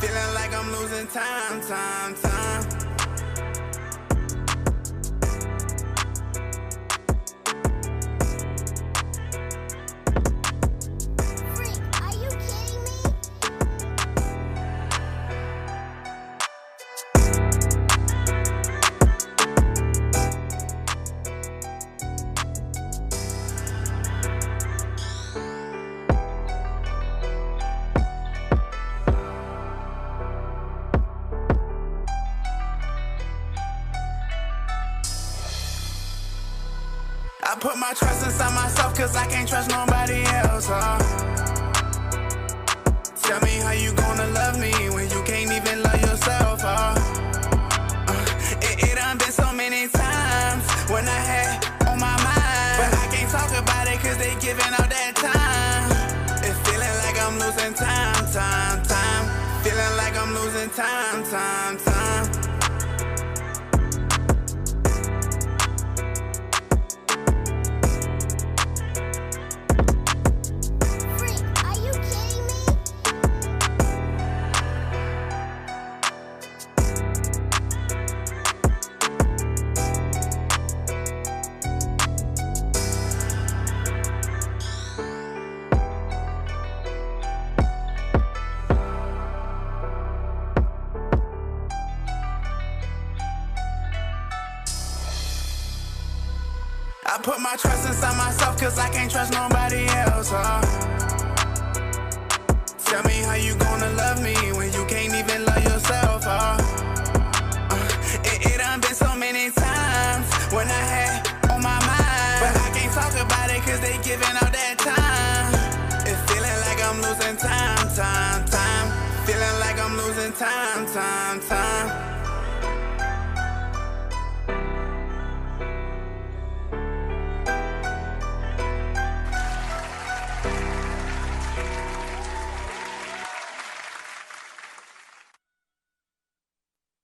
Feeling like I'm losing time. I put my trust inside myself cause I can't trust nobody else, Tell me how you gonna love me when you can't even love yourself, It done been so many times when I had on my mind, but I can't talk about it cause they giving out that time. It's feeling like I'm losing time. Feeling like I'm losing time. I put my trust inside myself cause I can't trust nobody else, Tell me how you gonna love me when you can't even love yourself, It done been so many times when I had on my mind, but I can't talk about it cause they giving out that time. It's feeling like I'm losing time. Feeling like I'm losing time.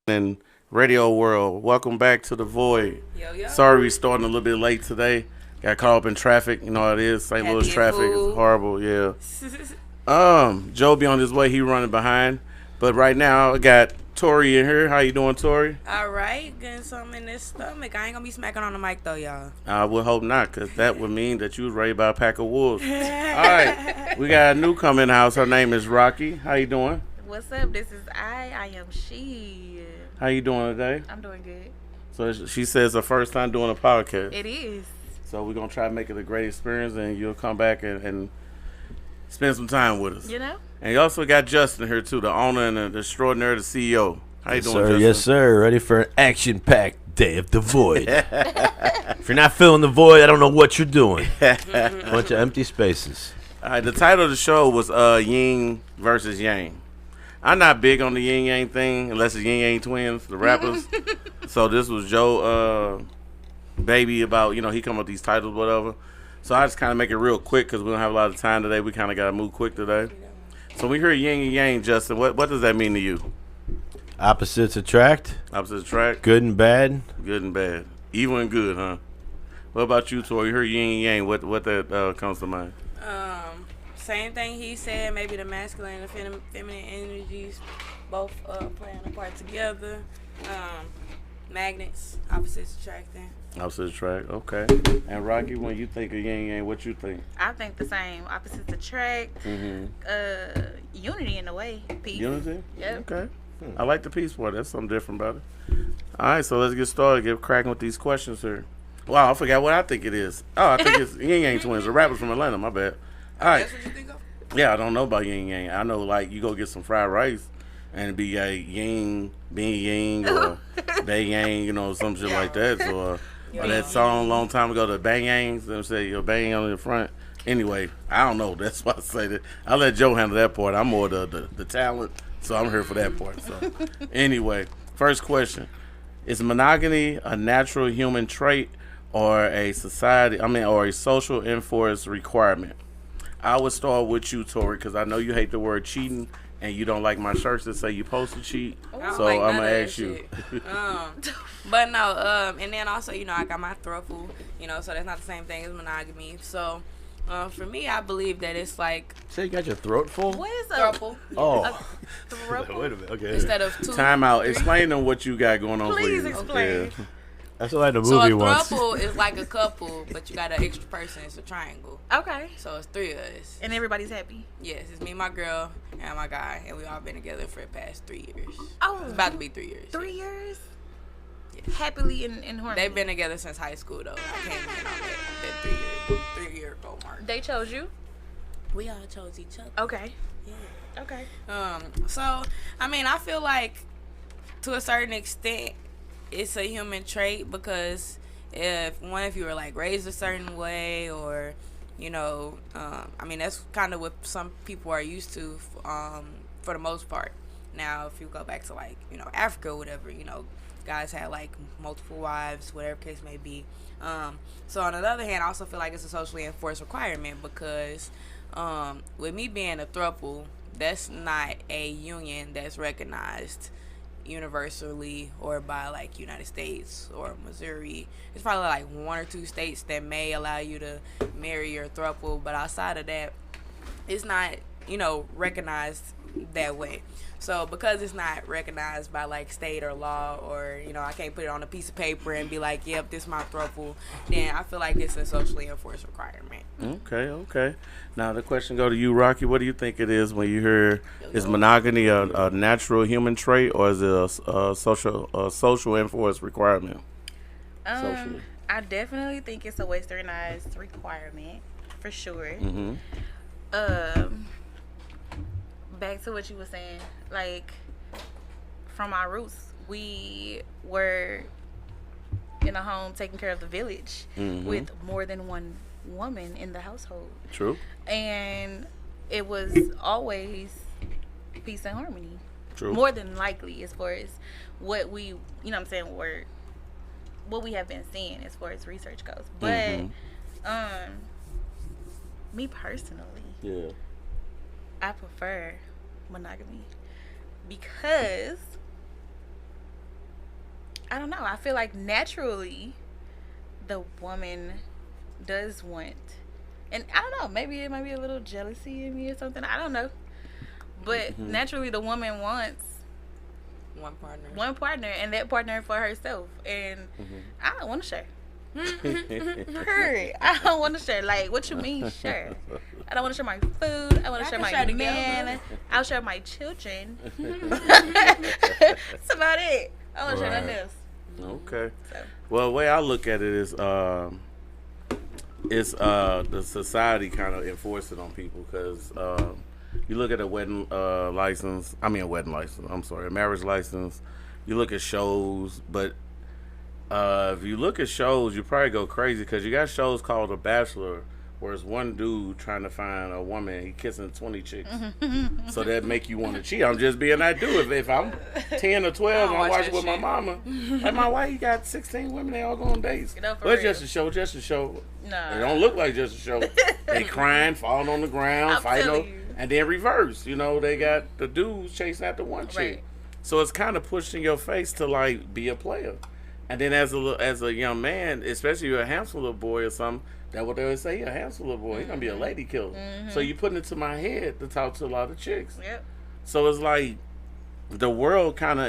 In radio world, welcome back to The Void. Yo. Sorry we starting a little bit late today. Got caught up in traffic. You know how it is. St. Louis traffic is horrible. Yeah. Joe be on his way. He running behind. But right now I got Tori in here. How you doing, Tori? All right, getting something in this stomach. I ain't gonna be smacking on the mic though, y'all. I would hope not, because that would mean that you was raised by a pack of wolves. All right, we got a newcomer in the house. Her name is Rocky. How you doing? What's up? This is I am she. How you doing today? I'm doing good. So she says her first time doing a podcast. It is. So we're going to try to make it a great experience, and you'll come back and spend some time with us. You know? And you also got Justin here, too, the owner and the extraordinary, the CEO. How you doing, Justin? Yes, sir. Ready for an action-packed day of the void. If you're not filling the void, I don't know what you're doing. Bunch of empty spaces. All right, the title of the show was Yin versus Yang. I'm not big on the yin yang thing unless it's yin yang twins, the rappers. So this was Joe baby about, he come up with these titles, whatever. So I just kind of make it real quick because we don't have a lot of time today. We kind of got to move quick today. So when we hear yin and yang, Justin, what does that mean to you? Opposites attract. Opposites attract. Good and bad. Good and bad. Evil and good, huh? What about you, Tori? You hear yin and yang. What that comes to mind? Same thing he said. Maybe the masculine and feminine energies both playing a part together. Magnets, opposites attracting. Opposites attract. Okay. And Rocky, when you think of yin yang, what you think? I think the same. Opposites attract. Unity in a way. Peace. Unity. Yep. Okay. I like the peace part. That's something different about it. All right, so let's get started. Get cracking with these questions here. Wow, I forgot what I think it is. Oh, I think it's yin yang twins. The rappers from Atlanta. My bad. All right. That's what you think of? Yeah, I don't know about yin yang. I know, like, you go get some fried rice and it'd be a yin, bean yang, or bay yang, some shit like that. So, or that song a long time ago, the bang yangs, them say your bang on the front. Anyway, I don't know. That's why I say that. I'll let Joe handle that part. I'm more the talent, so I'm here for that part. So, anyway, first question: is monogamy a natural human trait or a or a social enforced requirement? I would start with you, Tori, because I know you hate the word cheating and you don't like my shirts that say you supposed to cheat. So like I'm going to ask you. But no, and then also, I got my throuple, so that's not the same thing as monogamy. So for me, I believe that it's like... So you got your throat full? What is a throuple? Oh. Throuple. Wait a minute. Okay. instead of two. Time out. Explain them what you got going on. Please for you. explain. Yeah. That's what like the So movie a once. throuple is like a couple, but you got an extra person. It's a triangle. Okay. So it's 3 of us. And everybody's happy. Yes, it's me, my girl, and my guy, and we all been together for the past 3 years. Oh. It's about to be 3 years. 3 years? Yeah. Happily in harmony. They've been together since high school though. I came in on that 3 year goal mark. They chose you? We all chose each other. Okay. Yeah. Okay. So I mean, I feel like to a certain extent, it's a human trait because if you were like raised a certain way, or you know, I mean that's kind of what some people are used to, for the most part. Now, if you go back to like Africa or whatever, guys had like multiple wives, whatever case may be. So on the other hand, I also feel like it's a socially enforced requirement because with me being a throuple, that's not a union that's recognized universally or by like United States or Missouri. It's probably like 1 or 2 states that may allow you to marry your throuple, but outside of that, it's not recognized that way. So because it's not recognized by like state or law, or I can't put it on a piece of paper and be like, yep, this is my throuple, then I feel like it's a socially enforced requirement. Okay. Now the question go to you, Rocky. What do you think it is when you hear is monogamy a natural human trait, or is it a social enforced requirement? Socially. I definitely think it's a westernized requirement for sure. Mm-hmm. Back to what you were saying, like from our roots, we were in a home taking care of the village with more than one woman in the household. True. And it was always peace and harmony. True. More than likely, as far as what we, what we have been seeing as far as research goes. But me personally, I prefer monogamy because I don't know, I feel like naturally the woman does want, and I don't know, maybe it might be a little jealousy in me or something, I don't know, but naturally the woman wants one partner and that partner for herself, and I don't want to share. I don't want to share. Like, what you mean share? I don't want to share my food. I want to share my man. I'll share my children. That's about it. I want to share nothing else. Okay. So. Well, the way I look at it is, it's the society kind of enforce it on people, because you look at a wedding license. I mean, a marriage license. You look at shows, but if you look at shows, you probably go crazy, because you got shows called The Bachelor, where it's one dude trying to find a woman, he kissing 20 chicks. So that make you want to cheat. I'm just being that dude. If I'm 10 or 12 and I'm watching with my mama, like, why you got 16 women, they all go on dates? Well, it's just a show. No. It don't look like just a show. They crying, falling on the ground, fighting, and then reverse. They got the dudes chasing after one chick. Right. So it's kind of pushed in your face to like be a player. And then as a young man, especially if you're a handsome little boy or something, that's what they would say, a handsome little boy, he's going to be a lady killer. So you put it into my head to talk to a lot of chicks. Yep. So it's like the world kind of,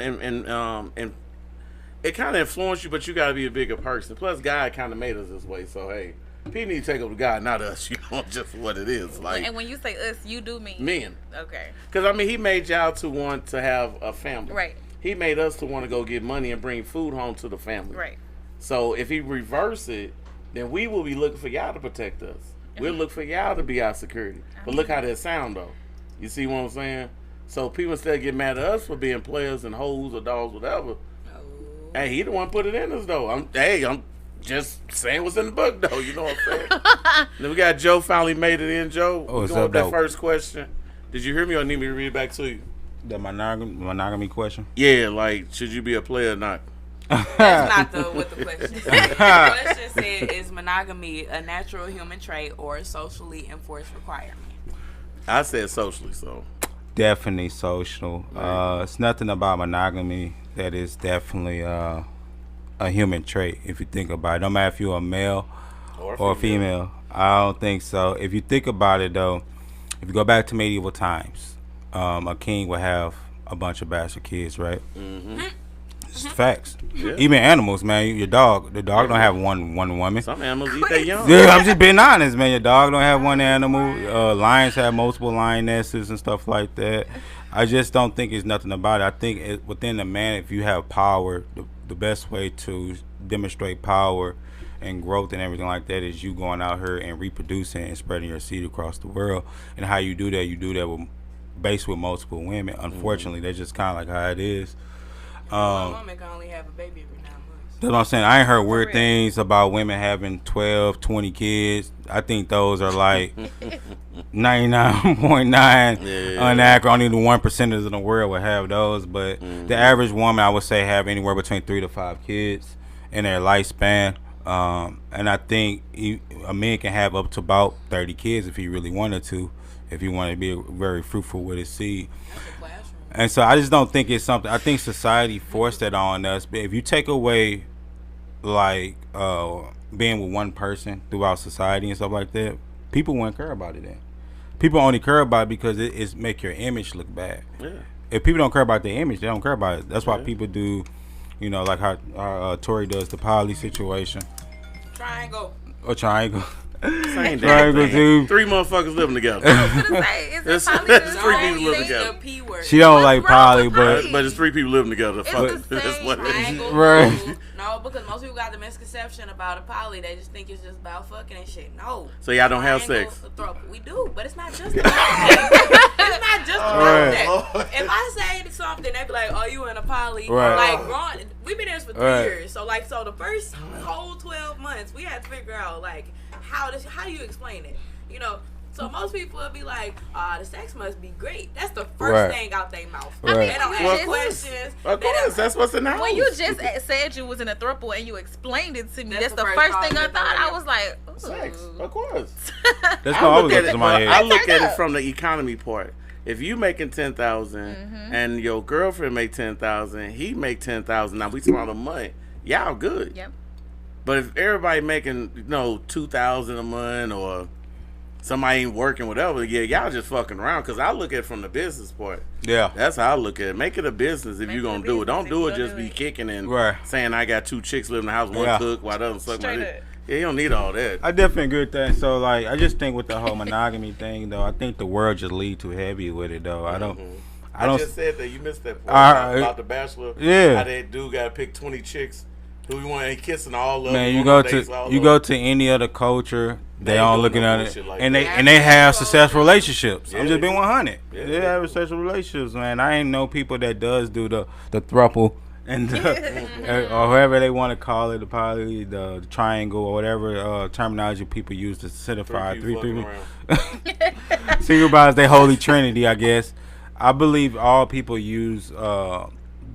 it kind of influenced you, but you got to be a bigger person. Plus, God kind of made us this way. So, hey, people need to take over God, not us. Just what it is. Like, and when you say us, you do mean men. Okay. Because, he made y'all to want to have a family. Right. He made us to want to go get money and bring food home to the family. Right. So if he reverse it, then we will be looking for y'all to protect us. We'll look for y'all to be our security. But look how that sound, though. You see what I'm saying? So people instead get mad at us for being players and hoes or dogs, whatever. Hey, he the one put it in us, though. I'm just saying what's in the book, though. You know what I'm saying? Then we got Joe finally made it in. Joe, what's going up, with that though? first question. Did you hear me or need me to read it back to you? The monogamy question? Yeah, like, should you be a player or not? That's not what the question said. The question said, is monogamy a natural human trait or a socially enforced requirement? I said socially, so. Definitely social. It's nothing about monogamy that is definitely a human trait, if you think about it. No matter if you're a male or a female. I don't think so. If you think about it, though, if you go back to medieval times, a king would have a bunch of bastard kids, right? Mm-hmm. It's facts. Yeah. Even animals, man. Your dog, the dog don't have one woman. Some animals eat their young. Yeah, I'm just being honest, man. Your dog don't have one animal. Lions have multiple lionesses and stuff like that. I just don't think it's nothing about it. I think within the man, if you have power, the best way to demonstrate power and growth and everything like that is you going out here and reproducing and spreading your seed across the world. And how you do that based with multiple women. Unfortunately, that's just kind of like how it is. One woman can only have a baby every 9 months. That's what I'm saying. I ain't heard weird things about women having 12, 20 kids. I think those are like 99.9 inaccurate. Only the 1% of the world would have those. But the average woman, I would say, have anywhere between 3 to 5 kids in their lifespan. And I think a man can have up to about 30 kids if he really wanted to, if he wanted to be very fruitful with his seed. And so I just don't think it's something. I think society forced that on us. But if you take away, like, being with one person throughout society and stuff like that, people wouldn't care about it then. People only care about it because it's make your image look bad. Yeah. If people don't care about their image, they don't care about it. That's why people do, like how Tori does the poly situation. Triangle. Or triangle. Same Triangle too. 3 motherfuckers living together. It's It's 3 people living together. She don't like poly, but it's 3 people living together. It's the That's same what it is. Triangle. Right. No, because most people got the misconception about a poly. They just think it's just about fucking and shit. No. So y'all don't have Triangle, sex? throuple. We do, but it's not just about that. It's not just about that. If I say something, they be like, "Oh, you in a poly?" Right. Like, growing, we've been in this for 3 years. So the first whole 12 months, we had to figure out like how do you explain it? So most people will be like, the sex must be great. That's the first thing out their mouth. Right. They don't ask questions. Of course, that's what's in the house. When you just said you was in a throuple and you explained it to me, that's the first thought thing I that thought. I was like, ooh. Sex, of course. that's gonna always go to my head. I look at it from the economy part. If you making 10,000 and your girlfriend make 10,000, he make 10,000. Now we talking about the money. Y'all good. Yep. But if everybody making 2,000 a month or somebody ain't working, whatever, y'all just fucking around. Cause I look at it from the business part. Yeah. That's how I look at it. Make it a business if you're gonna do it. Don't do it just be kicking and saying I got 2 chicks living in the house, one cook, while the other suck my dick. Yeah, you don't need all that. I definitely agree with that. So like, I just think with the whole monogamy thing, though, I think the world just lead too heavy with it, though. I don't. I just said that you missed that part about the Bachelor. Yeah. How that dude got to pick 20 chicks who you want to kissing all of them. Man, you go to any other culture, they all looking at it, like and that. they have successful relationships. Yeah, I'm just being 100. Yeah, They have successful relationships, man. I ain't know people that does do the throuple and or whoever they want to call it, the poly, the triangle, or whatever terminology people use to signify three. Single bodies, they holy trinity, I guess. I believe all people use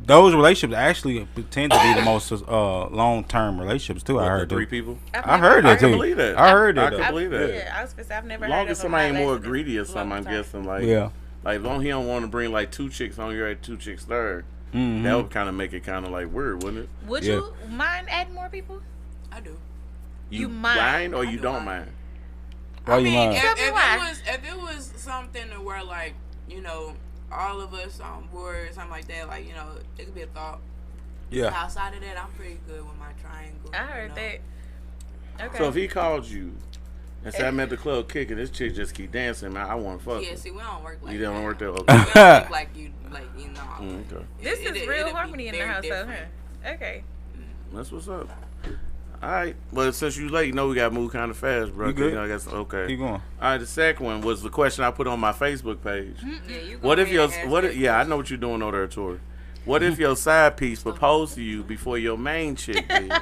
those relationships actually tend to be the most long-term relationships too. I heard 3 people. I heard that too. I can believe that. I heard that. I can believe that. Yeah, I was I've never As heard long of as somebody ain't more lasted greedy or a something, long I'm time. guessing like as long as he don't want to bring like 2 chicks on here at 2 chicks third, that would kind of make it kind of like weird, wouldn't it? Would you mind adding more people? I do. You mind? or you don't mind? Why you mind? If it was something to where like all of us on board or something like that, like it could be a thought. Yeah. Outside of that, I'm pretty good with my triangle. I heard that. Okay. So if he called you and said I'm at the club kicking, this chick just keep dancing, man, I want to fuck. Yeah, her. see, we don't work like You that. don't work there. We Okay. don't think like you Okay. This is real it'd be harmony in the very house, though, different. huh? Okay. That's what's up. All right. Well, since you late, we got to move kind of fast, bro. You good? I guess okay. Keep going. All right. The second one was the question I put on my Facebook page. Yeah, you What go if your ahead and ask that Yeah, I know what you're doing over there, Tori. What if your side piece proposed to you before your main chick did?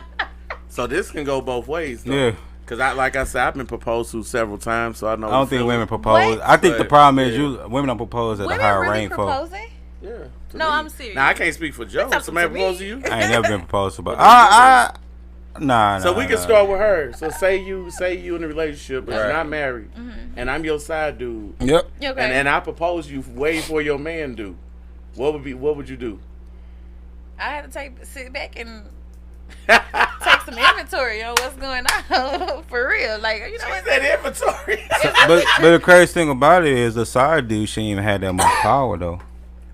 So this can go both ways, though. Yeah. Cause like I said, I've been proposed to several times, so I know. I don't think women propose. I think the problem is women don't propose at a higher range for. proposing? Yeah. to No, me. I'm serious. Now I can't speak for Joe. That's Somebody up to proposed me. to you? I ain't never been proposed to, but nah. So we can start with her. So say you in a relationship, but you're not married, and I'm your side dude. Yep. Okay. And I propose you way before your man do. What would you do? I had to sit back and take some inventory on what's going on for real. Like, you know what? That inventory. But the crazy thing about it is the side dude shouldn't even have that much power though.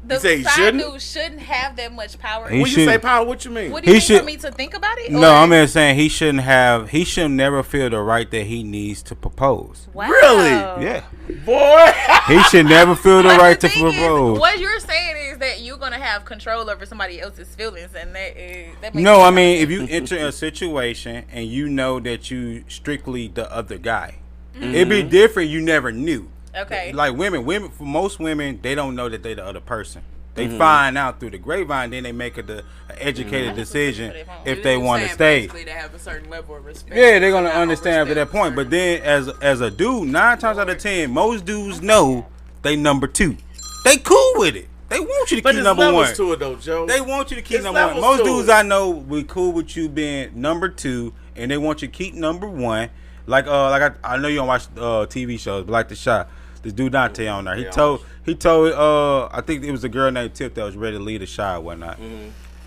The say he side shouldn't? dude shouldn't have that much power. He When you should- say power, what you mean? What do you He mean should- for me to think about it? No, Or- I'm just saying he should never feel the right that he needs to propose. Wow. Really? Yeah. Boy. He should never feel the But right the to thing is, propose. what you're saying is that you're gonna have control over somebody else's feelings, and that makes No, sense. I mean if you enter a situation and you know that you strictly the other guy, it'd be different. You never knew. Okay. Like women, for most women, they don't know that they the other person. They find out through the grapevine, then they make a educated decision if they want to stay. Basically, to have a certain level of respect. Yeah, they're gonna Not over understand after that step point. But then, as a dude, 9 times out of 10, most dudes know they number 2. They cool with it. They want you to But keep there's number levels 1. to it, though, Joe. They want you to keep There's number 1. levels Most to dudes it. I know we cool with you being number 2, and they want you to keep number 1. Like I know you don't watch TV shows, but like The Shot, this dude Dante on there. He told I think it was a girl named Tip that was ready to leave The Shot and whatnot,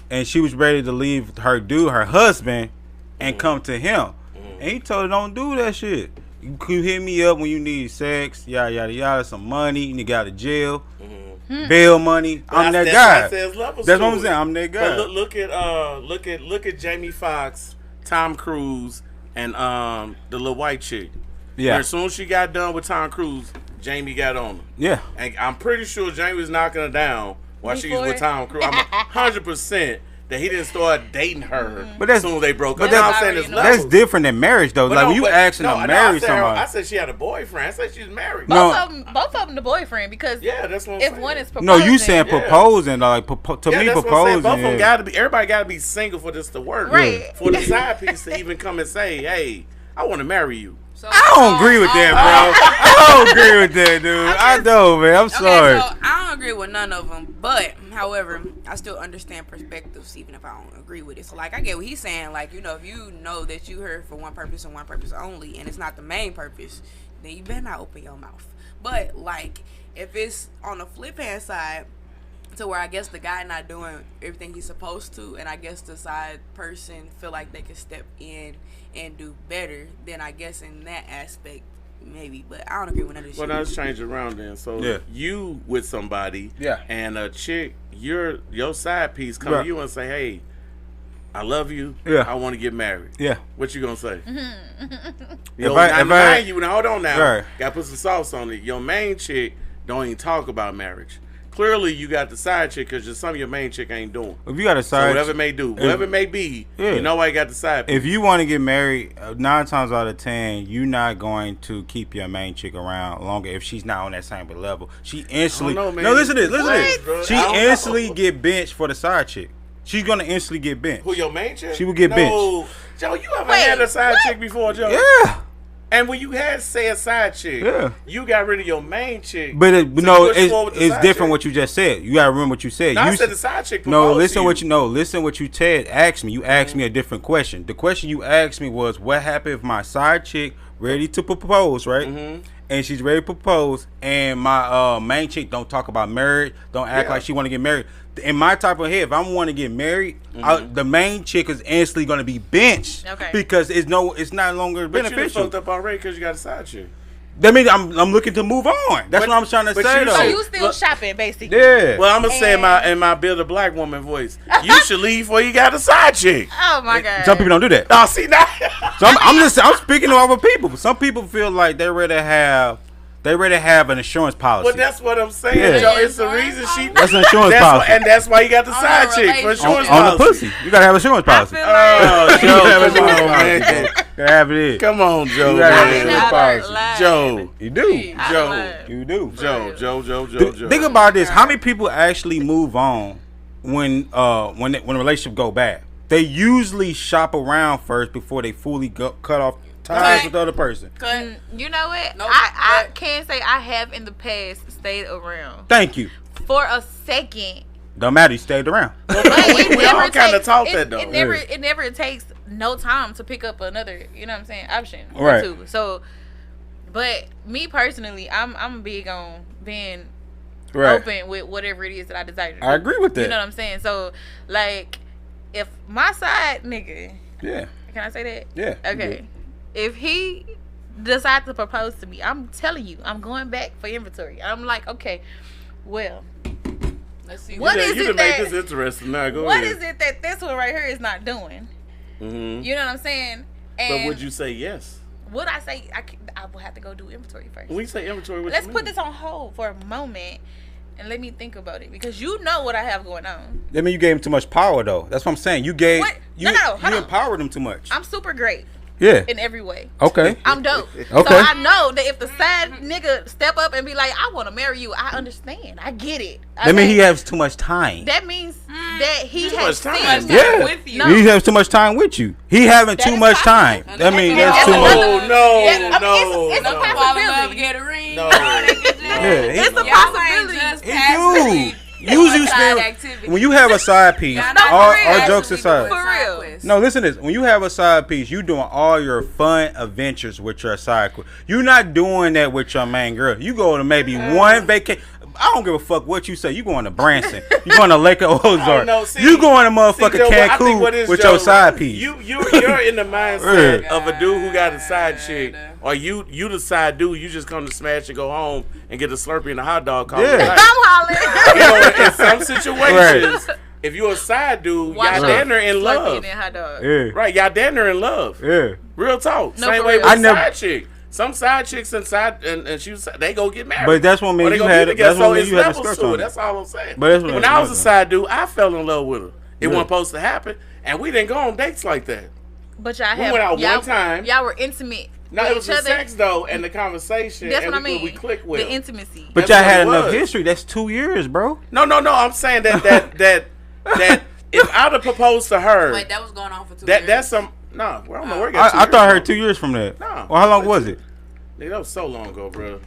and she was ready to leave her husband, and come to him, and he told her don't do that shit. You hit me up when you need sex, yada yada yada, some money, and you got to jail, bail money. I'm that guy. That's what I'm saying. I'm that guy. But look at Jamie Foxx, Tom Cruise, and the little white chick. Yeah. And as soon as she got done with Tom Cruise, Jamie got on her. Yeah. And I'm pretty sure Jamie was knocking her down while she was with Tom Cruise. I'm 100% that he didn't start dating her But that's- as soon as they broke up. but Now that's- I'm saying there's That's levels. different than marriage, though. But Like no, when you but- asking no, to no, marry I said, somebody. I said she had a boyfriend. I said she was married. No. Both of them the boyfriend, because Yeah, that's what I'm if saying. one is proposing, No, you saying Yeah. proposing, like to Yeah, me that's what I'm saying. proposing. Both of them yeah. gotta be. Everybody gotta be single for this to work. Right. For the side piece to even come and say, "Hey, I want to marry you." So, I don't agree with that, bro. I don't agree with that, dude. I don't, man. I'm sorry. Okay, so I don't agree with none of them, but however, I still understand perspectives even if I don't agree with it. So like I get what he's saying, like, you know, if you know that you here for one purpose and one purpose only, and it's not the main purpose, then you better not open your mouth. But like if it's on the flip hand side, to where I guess the guy not doing everything he's supposed to, and I guess the side person feel like they can step in and do better, then I guess in that aspect maybe. But I don't agree with none of this Well, shit. now let's change it around then. So Yeah. you with somebody, Yeah. and a chick, your side piece come Right. to you and say, "Hey, I love you. Yeah. I want to get married." Yeah. What you gonna say? If I- Mind you, now hold on now. Right. Gotta put some sauce on it. Your main chick don't even talk about marriage. Clearly, you got the side chick because some of your main chick ain't doing. If you got a So side, whatever it may do, whatever it may be, Yeah. you know why you got the side piece. if you want to get married, 9 times out of 10, you're not going to keep your main chick around longer if she's not on that same level. She instantly. know, man. No, listen to this. Listen to What? this. She I don't know. instantly get benched for the side chick. She's gonna instantly get benched. Who your main chick? She would get no. Joe, you ever Wait, had a side chick before, Joe? Yeah. And when you had say a side chick, Yeah. you got rid of your main chick. But to no, push forward with the it's side different chick. what you just said. You gotta remember what you said. No, I You said s- the side chick. No, proposed listen to what you know. Listen what you Ted asked me. You asked me a different question. The question you asked me was, what happened if my side chick ready to propose, right? And she's ready to propose, and my main chick don't talk about marriage, don't act Yeah. like she want to get married. In my type of head, if I want to get married, the main chick is instantly going to be benched, Okay. because it's not longer But you done beneficial. fucked up already because you got a side chick. That means I'm looking to move on. That's But- what I'm trying to but say, you though. So say- you still Look- shopping, basically. Yeah. Well, I'm gonna say in my Build a Black Woman voice, you should leave before you got a side chick. Oh my god. Some people don't do that. Oh, see now. So I'm speaking to other people. Some people feel like they rather have an insurance policy. Well, that's what I'm saying, Yeah. Joe. It's the reason she. That's an insurance policy. And that's why you got the On side a chick for relationship. insurance on the policy. pussy. You gotta have insurance I policy. feel Oh, like You gotta have Joe, insurance come on, policy. man. You gotta have it in. Come on, Joe. You gotta have man. insurance policy. Joe, You do. Joe, You do. Joe. Think about this. How many people actually move on when a relationship go bad? They usually shop around first before they fully cut off ties Right. with the other person. You know what? Nope, I but- can say I have in the past stayed around Thank you. for a second. Don't matter. You stayed around. But it We all never kinda takes- taught it- that, though. It never takes no time to pick up another, you know what I'm saying, option or Right. two. So, but me personally, I'm big on being Right. open with whatever it is that I desire to do. I agree with that. You know what I'm saying? So, like, if my side nigga, Yeah. can I say that? Yeah. Okay. If he decides to propose to me, I'm telling you, I'm going back for inventory. I'm like, okay, well, Let's see. What is you it can make that- this interesting. Now go what ahead. is it that this one right here is not doing? Mm-hmm. You know what I'm saying? But And would you say yes? would I say I will have to go do inventory first? When you say inventory, what Let's you put mean? this on hold for a moment and let me think about it because you know what I have going on. I mean, you gave him too much power, though. That's what I'm saying. You gave What? you, No, hold you on. empowered him too much. I'm super great Yeah. in every way. Okay. I'm dope. Okay. So I know that if the side nigga step up and be like, I want to marry you, I understand. I get it. That means Okay? he has too much time. That means that he Too has much seen time. me. Yeah. With you. No. He has too much time with you. He having That too is much possible. time. And That means that's that's too another- much. Oh no, Yeah, I mean, no, it's a no. possibility. Fall in love, get a ring. No. Yeah, It's a he, possibility. he do. Usually, activity. when you have a side piece, Y'all not all for real. jokes aside. For real. No, listen to this. When you have a side piece, you doing all your fun adventures with your side. You're not doing that with your main girl. You go to maybe one vacation. I don't give a fuck what you say. You going to Branson. You going to Lake Ozark. know, see- You going to motherfucking See, Joe, I think what Cancun is, with Joe, your side piece. You're in the mindset Yeah. of a dude who got a side chick, or you the side dude. You just come to smash and go home and get a Slurpee and a hot dog. Call Yeah. it a night. I'm hollering. You know, in some situations, if you're a side dude, Watch y'all out. damn near in Slurpee love. and that hot dog. Yeah. Right, y'all damn near in love. Yeah. Real talk. No, Same for way real. with I never- side chick. Some side chicks and they go get married. But that's what Or means they you gonna had. be together. That's what So means it's you had a levels skirt to on it. it. That's all I'm saying. But that's what when it I was is. a side dude, I fell in love with her. It Yeah. wasn't supposed to happen, and we didn't go on dates like that. But y'all We have went out y'all, one time. Y'all were intimate. No, with it was each the other. sex though, and the conversation. That's and what I mean. We clicked with. The intimacy. But That's y'all what had it enough was. history. That's 2 years, bro. No. I'm saying that if I'd have proposed to her, Wait, that was going on for 2 years. that's some. No, I don't know where it I got 2 thought I years heard 2 years from that. No. Well, how long was it? Nigga, that was so long ago, bro.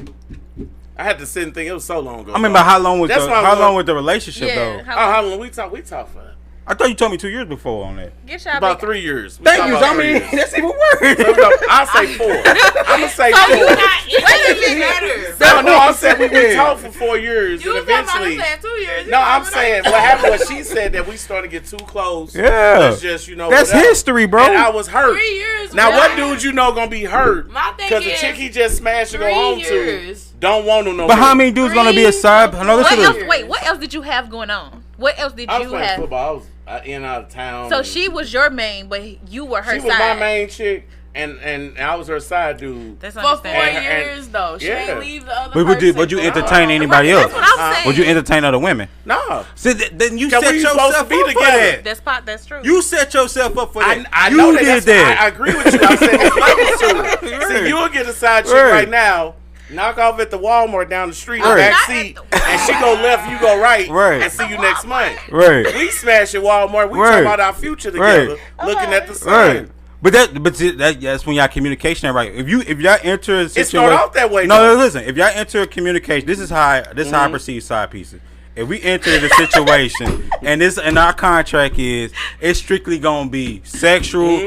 I had to sit and think. It was so long ago. I mean, but how long was That's the why I'm how going- long was the relationship Yeah. though? How long we talk for? I thought you told me 2 years before on that. Get y'all About big- 3 years. We Thank talk you. about I 3 mean, years. that's even worse. No, I'll say 4. I'm gonna say 4. Wait a minute. No, I'm saying we talked for 4 years, You and was talking about eventually. saying 2 years. No, I'm saying what happened was she said that we started to get too close. Yeah. Let's just, That's whatever. history, bro. And I was hurt. 3 years. Now, bro. what dude you know gonna be hurt? My thing Because the is, chick he just smashed to go 3 home years. to don't want him no But more. how many dudes gonna be a side? No, What listen to else? this. Wait, what else did you have going on? What else did I was you playing have? football. I was in and out of town. So and she was your main, but you were her she side. was my main chick, and I was her side dude. That's For 4 understandable. And- years, though. She yeah. ain't leave the other But would you person. entertain anybody else? That's what I'm saying. Would you entertain other women? No. So then you 'Cause set we yourself supposed to up be for together. that. That's true. You set yourself up for that. I you know that. did That's that. I agree with you. I'm saying it's levels to it. Right. See, you'll get a side chick Right. right now, knock off at the Walmart down the street, Right. back Not seat, at the and she go left, you go right, Right. and see you next month. Right. We smash at Walmart. We Right. talk about our future together, Right. looking at the sun. Right. But that's when y'all communication ain't right. If y'all enter a situation, start off that way, No, though. listen. If y'all enter a communication, this is how I perceive side pieces. If we enter the situation and our contract is it's strictly gonna be sexual.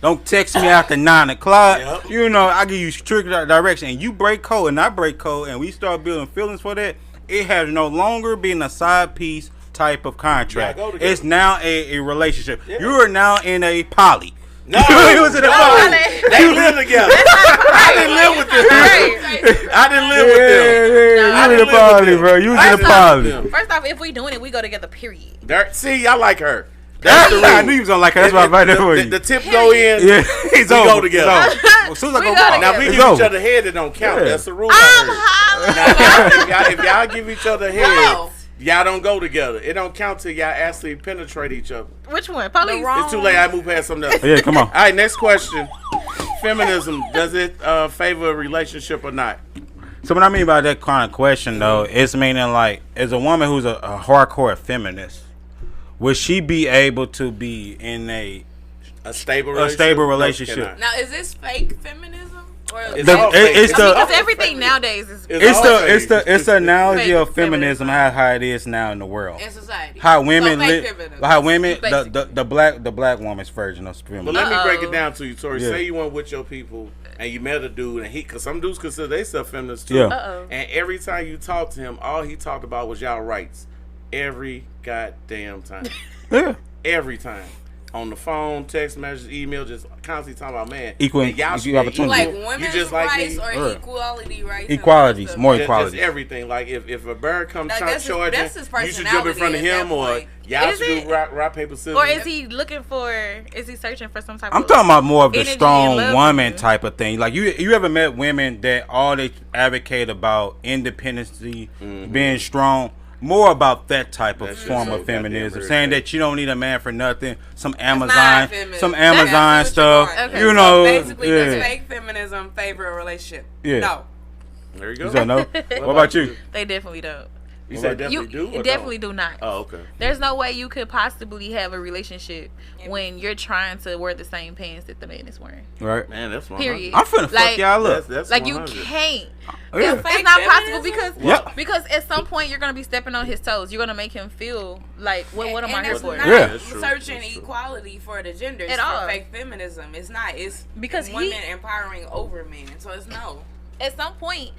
Don't text me after 9 o'clock. Yep. You know, I give you strict direction, and you break code and I break code, and we start building feelings for that. It has no longer been a side piece type of contract. Yeah, go together. It's now a relationship. Yeah. You are now in a poly. No, You was in a no, poly. they live together. I didn't live with them. I didn't live with them. Yeah, I you didn't was in a live with poly, them. bro. You was I in a didn't live with poly. them. First off, if we doing it, we go together. Period. See, I like her. That's the I rule. knew you was gonna like her. That's why I invited her for The you. tip go in. Yeah, it's We over. go together. It's over. As soon as I We go go walk, Now, if we it's give each over. other head, it don't count. Yeah. That's the rule. I'm I heard. hollering. Now, if y'all give each other head, No. y'all don't go together. It don't count till y'all actually penetrate each other. Which one? Police. wrong- It's too late. I move past something else. Yeah, come on. All right, next question. Feminism, does it favor a relationship or not? So what I mean by that kind of question, though, it's meaning like, as a woman who's a hardcore feminist, would she be able to be in a stable relationship? No, she cannot. Now, is this fake feminism? Or It's all fake. it's the Because everything nowadays is. it's the analogy Fake of feminism how it is now in the world. in society? How women So fake live, feminism. how women Basically. the black woman's version of But feminism. let me break it Uh-oh. down to you, Tori. Yeah. Say you went with your people and you met a dude, and because some dudes consider themselves feminists too. Yeah. Uh-oh. And every time you talked to him, all he talked about was y'all rights. Every goddamn time. Yeah. every time. On the phone, text messages, email, just constantly talking about, man. Equal opportunity. Like you women's just like rights me. or equality rights? Equalities, more Just equalities. everything. Like if a bird comes charging, that's his you should jump in front of personality at him, that or point. y'all Is should it? do rock, paper, scissors. Or is he searching for some type I'm of talking about more of the energy strong and love woman you? type of thing. Like you ever met women that all they advocate about independency, being strong, more about that type of That shit's form so of feminism, goddamn saying irritating. that you don't need a man for nothing. Some not Amazon feminism. Amazon That's what you're stuff. doing. Okay. You So know, basically, yeah. does fake feminism favor a relationship? Yeah. No. There you go. You said no. What about you? They definitely don't. You said You definitely do. Or definitely don't? do not. Oh, okay. There's no way you could possibly have a relationship when you're trying to wear the same pants that the man is wearing. Right. Man, that's 100. Period. I'm finna fuck Like- y'all up. That's Like you 100. can't. Yeah. It's not possible because Yep. because at some point you're gonna be stepping on his toes. You're gonna make him feel like what am I And here it's for? not Yeah. That's true. searching That's true. equality for the genders At for all. fake feminism. It's not. It's Because women he- empowering over men. So it's no. At some point,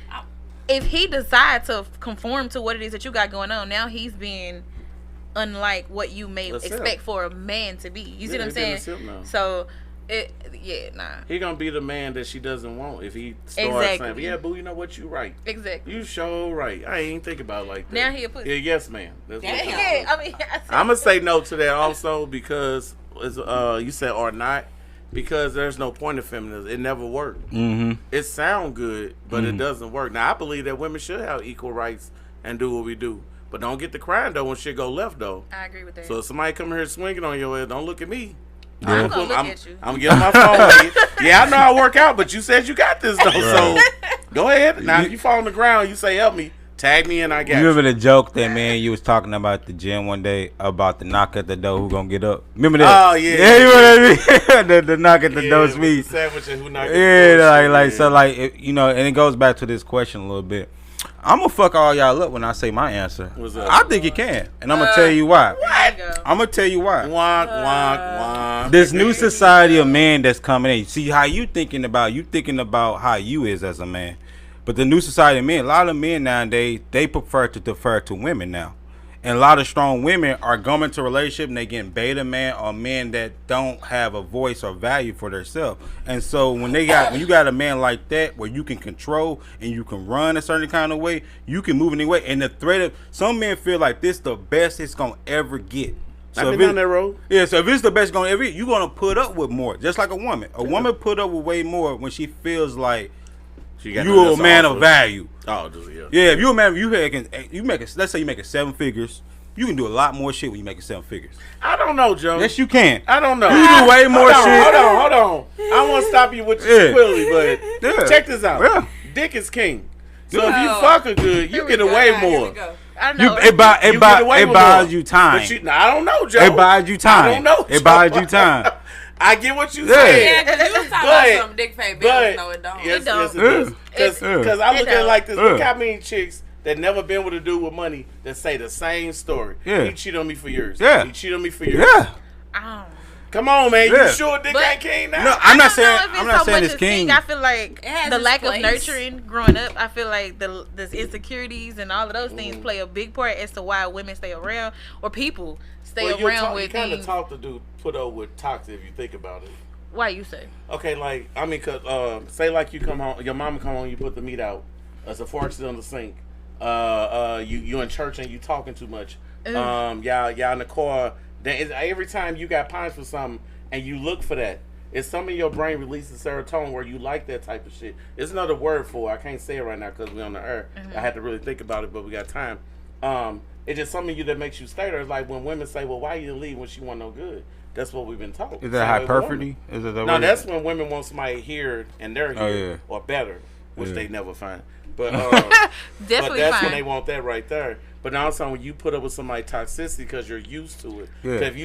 if he decides to conform to what it is that you got going on, now he's being unlike what you may That's expect him. for a man to be. You see Yeah, what I'm he saying? being a simp now. So, nah, He gonna be the man that she doesn't want if he starts Exactly. saying, "Yeah, boo, you know what? You right. exactly. You sure right. I ain't think about it like that." Now he a pussy. Yeah, yes, man. That's what Damn. it is. Yeah, I mean, I'm gonna say no to that also because you said or not, because there's no point of feminism. It never worked. Mm-hmm. It sound good, but it doesn't work. Now I believe that women should have equal rights and do what we do, but don't get the crying though when shit go left though. I agree with that. So if somebody come here swinging on your head, don't look at me. I'm gonna look at you. I'm getting my phone. Yeah, I know I work out, but you said you got this though. So go ahead. Now if you fall on the ground, you say help me. Tag me and I got You you. remember the joke that you was talking about at the gym one day about the knock at the door, who gonna get up? Remember that? Oh, yeah. Yeah, you know what I mean? the knock at the door with speech. the sandwich and who knocked Yeah, like so, like and it goes back to this question a little bit. I'm gonna fuck all y'all up when I say my answer. What's up? I think it can, and I'm gonna tell you why. There you go. I'm gonna tell you why. Wonk, wonk, wonk. This new society of men that's coming in. See how you thinking about how you is as a man. But the new society of men, a lot of men nowadays, they prefer to defer to women now. And a lot of strong women are going into a relationship and they getting beta man or men that don't have a voice or value for themselves. And so when you got a man like that where you can control and you can run a certain kind of way, you can move any way. And the threat of some men feel like this the best it's gonna ever get. I've So been down that road. yeah, so if it's the best gonna ever get, you're gonna put up with more. Just like a woman. A woman put up with way more when she feels like She got you nothing a else to man offer. of value. Oh, just, yeah. Yeah, if you a man, let's say you making 7 figures, you can do a lot more shit when you making 7 figures. I don't know, Joe. Yes, you can. I don't know. You do way more hold on, shit. Hold on. I want to stop you with your Yeah. squilly, but Yeah. check this out. Yeah. Dick is king. So if you Oh. fuck her good, you Here we get go. away Here we more. go. I You, know. it buys more. you time. But I don't know, Joe. It buys you time. I don't know. It Joe. buys you time. I get what you Yeah. saying. Yeah, because you was talking But- about some dick fake bills. No, it don't. Yes, It don't. yes, it does. Yeah. Because I look at it like this. Yeah. Look how many chicks that never been with a dude with money that say the same story. Yeah. He cheated on me for years. Yeah. He cheated on me for years. Yeah. Come on, man. Yeah. You sure Dick But- ain't king now? No, I I'm not don't saying know if it's I'm not so saying much it's a thing. king. I feel like It has the its lack place. of nurturing growing up. I feel like the insecurities and all of those things play a big part as to why women stay around or people stay Well, around you with kind of things. talk to dude put up with toxic if you think about it. Why you say? Okay, like I mean, cause say like you come home, your mama come home, you put the meat out, the fork's on the sink. You in church and you talking too much. Y'all in the car. Then every time you got pines for something and you look for that, it's something in your brain releases serotonin where you like that type of shit. There's another word for it. I can't say it right now because we're on the air. I had to really think about it, but we got time. It's just something in you that makes you stay there. It's like when women say, "Well, why you didn't leave when she wasn't no good?" That's what we've been taught. Is Same that way with hypertrophy? women. Is it the No, word? that's when women want somebody here and they're here yeah. or better, which Yeah. they never find. But but Definitely that's fine. when they want that right there. But now it's when you put up with somebody toxicity because you're used to it. Yeah. So if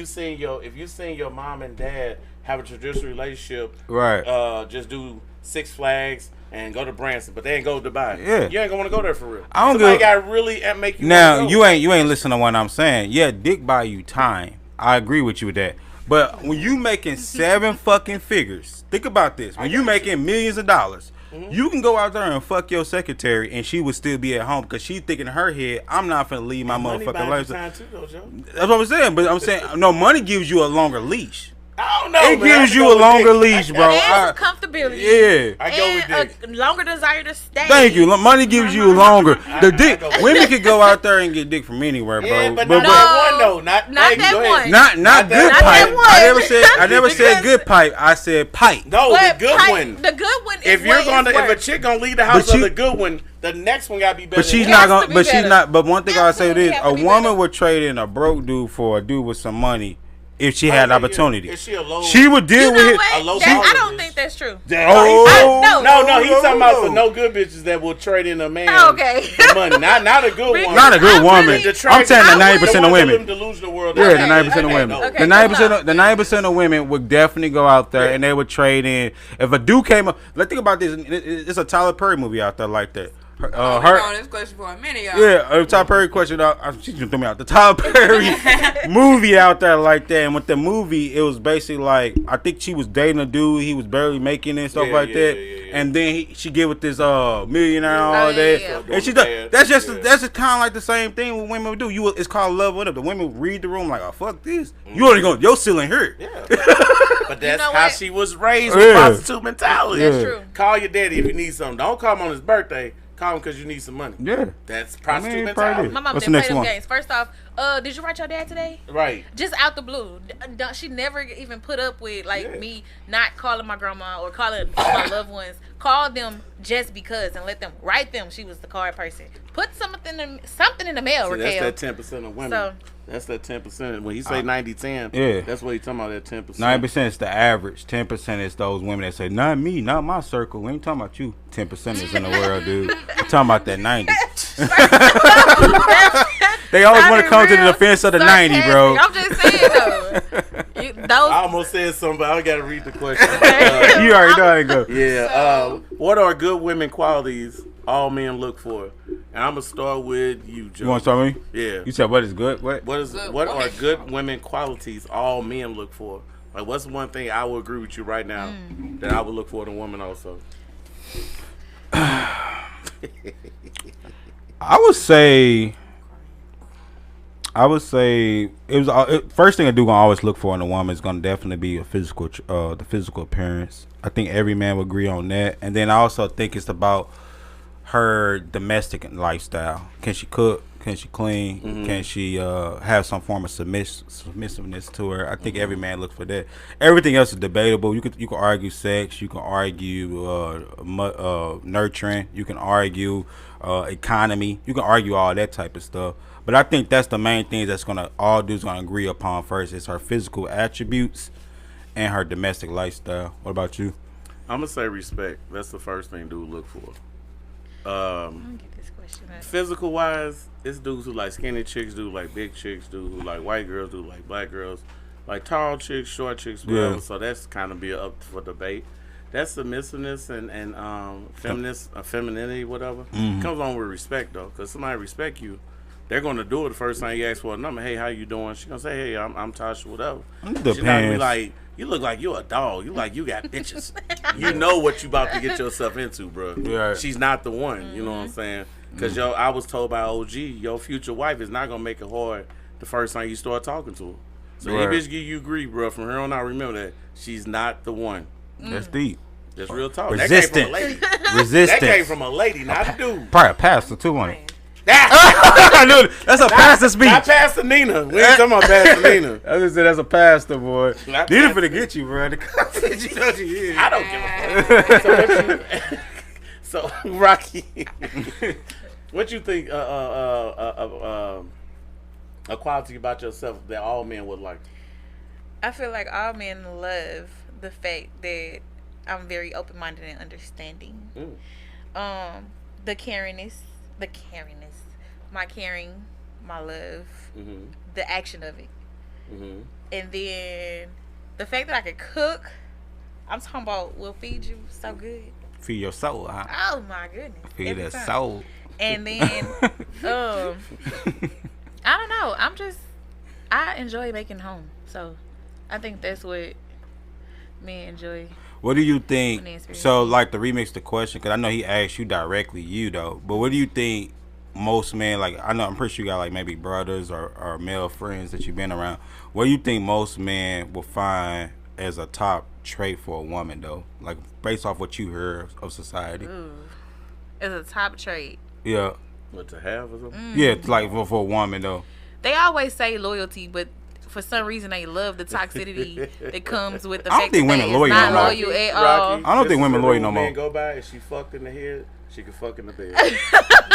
you seen your mom and dad have a traditional relationship, Right. just do Six Flags and go to Branson, but they ain't go to Dubai. Yeah. You ain't gonna want to go there for real. I don't Somebody give- got really make you Now wanna go. you ain't listening to what I'm saying. Yeah, dick buy you time. I agree with you with that. But when you making 7 fucking figures, think about this. When you making millions of dollars, You can go out there and fuck your secretary, and she would still be at home because she thinking in her head, I'm not finna leave my motherfucking life. That's what I'm saying. But I'm saying, no, money gives you a longer leash. I don't know. It gives you a longer leash, bro. And some comfortability. Yeah. I go with And dick. a longer desire to stay. Thank you. Money gives you longer. The dick. Women can go out there and get dick from anywhere, bro. Yeah, but not that one though. Not that go ahead. one. Not good that pipe. one. I never said good pipe. I said pipe. No, But the good pipe- one. The good one is If you're what gonna, is if a worth. chick gonna leave the house But of she- the good one, the next one gotta be better. But she's than not has gonna. to be But she's better. not. But one thing I say Absolutely this: have to a be woman better. would trade in a broke dude for a dude with some money if she had yeah. opportunity. Is she a low? She would deal You with know it. what? A low I dollar don't bitch. think that's true. Oh No, he's talking about the no good bitches that will trade in a man Okay. for money. Not a good one. Not a good I woman. really- I'm saying the 90% of The ones that live women. in delusional world. Yeah, Okay, the 90% of okay, women. okay, The go 90% of women would definitely go out there and they would trade in. If a dude came up, let's think about this. It's a Tyler Perry movie out there like that. We've been on this question for a minute, y'all. Yeah, Tyler Perry question. She just threw me out. The Tyler Perry movie out there like that, and with the movie, it was basically like I think she was dating a dude. He was barely making it and stuff like that. Yeah. And then she get with this millionaire and all yeah, that. yeah. And she does. That's just kind of like the same thing what women would do. It's called love it up. The women read the room like, oh fuck this. You only going your ceiling hurt. Yeah. But that's know how what? she was raised with Yeah. prostitute mentality. That's true. Call your daddy if you need something. Don't call him on his birthday. Call him because you need some money. Yeah. That's prostitute probably mentality. is. My mom What's didn't the play next them one? games. First off, did you write your dad today? Right. Just out the blue. She never even put up with me not calling my grandma or calling my loved ones. Call them just because and let them write them. She was the card person. Put something in the mail, See, Raquel. that's that 10% of women. So- That's that 10%. When he say 90-10, Yeah. that's what he's talking about, that 10%. 9% is the average. 10% is those women that say, not me, not my circle. We ain't talking about you. 10% is in the world, dude. We're talking about that 90. They always want to come to the defense of the 90, bro. I'm just saying, though. I almost said something, but I got to read the question. You already know how it go. Yeah. What are good women qualities all men look for? And I'm going to start with you, Joe. You want to start with me? Yeah. You said, what is good? What? What Good are women. good women qualities all men look for? Like, what's one thing I will agree with you right now that I would look for in a woman also? I would say it was first thing I do gonna always look for in a woman is gonna definitely be the physical appearance. I think every man would agree on that. And then I also think it's about her domestic lifestyle. Can she cook? Can she clean? Can she have some form of submissiveness to her? I think every man looks for that. Everything else is debatable. You can argue sex. You can argue nurturing. You can argue economy. You can argue all that type of stuff. But I think that's the main thing that's all dudes gonna agree upon first is her physical attributes and her domestic lifestyle. What about you? I'm going to say respect. That's the first thing dude look for. Get this question up. Physical wise, it's dudes who like skinny chicks, dudes like big chicks, dudes who like white girls, dudes like black girls, like tall chicks, short chicks, whatever. Yeah. So that's kind of be up for debate. That submissiveness and femininity, whatever, comes on with respect though. Because somebody respect you, they're gonna do it the first time you ask for a number. Hey, how you doing? She gonna say, hey, I'm Tasha, whatever. She's not gonna be Depends. like, you look like you're a dog. You like you got bitches. You know what you about to get yourself into, bro. Yeah. She's not the one. You know what I'm saying? Because I was told by OG, your future wife is not gonna make it hard the first time you start talking to her. So Right. that bitch give you grief, bro. From here on out, remember that she's not the one. That's deep. That's real talk. Resistant. That came from a lady. Resistance. That came from a lady, not a dude. Probably a pastor too on it. Ah, I knew it. That's a pastor speech. not Pastor Nina. We ain't talking about Pastor Nina. I just said that's a pastor, boy. Not Nina pastor. finna get you, bro. You know she is. I don't give a fuck. So Rocky, what you think a quality about yourself that all men would like? I feel like all men love the fact that I'm very open-minded and understanding. The caringness, my caring, my love, the action of it, and then the fact that I could cook. I'm talking about will feed you so good. Feed your soul, huh? Oh my goodness. Feed Every that time. soul. And then I don't know. I enjoy making home. So I think that's what men enjoy. What do you think? When they experience So, like, to remix the question, because I know he asked you directly, you though. But what do you think most men, like, I know I'm pretty sure you got like maybe brothers or male friends that you've been around. What do you think most men will find as a top trait for a woman though? Like, based off what you heard of society. Ooh. It's a top trait. Yeah. What to have or something? Yeah, like for a woman though. They always say loyalty, but for some reason they love the toxicity that comes with the I don't fact think that women they loyal is not no more. loyal at all. I don't think women loyal no more. Man go by, if she fucked in the head, she can fuck in the bed.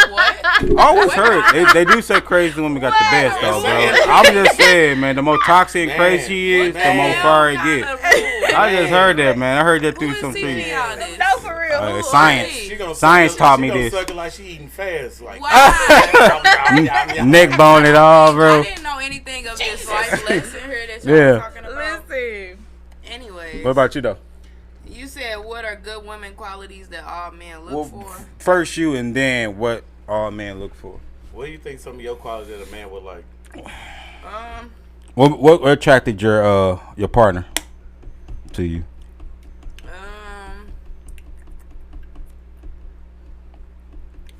What? I always heard they do say crazy women got the best though, bro. I'm just saying, man, the more toxic and crazy she is, the more fire it get. I just heard that, man. I heard that through some teaching things. y'all this? No, for real. Science. She gonna Science suck it- taught she me gonna this. Suck it like she eating fast, like Why? Neck bone it all, I bro. didn't know anything of this life lesson here that y'all Yeah. talking about. Listen. Anyways, What about you though? you said what are good women qualities that all men look Well, for? first you and then what all men look for. What do you think some of your qualities that a man would like? What attracted your partner to you?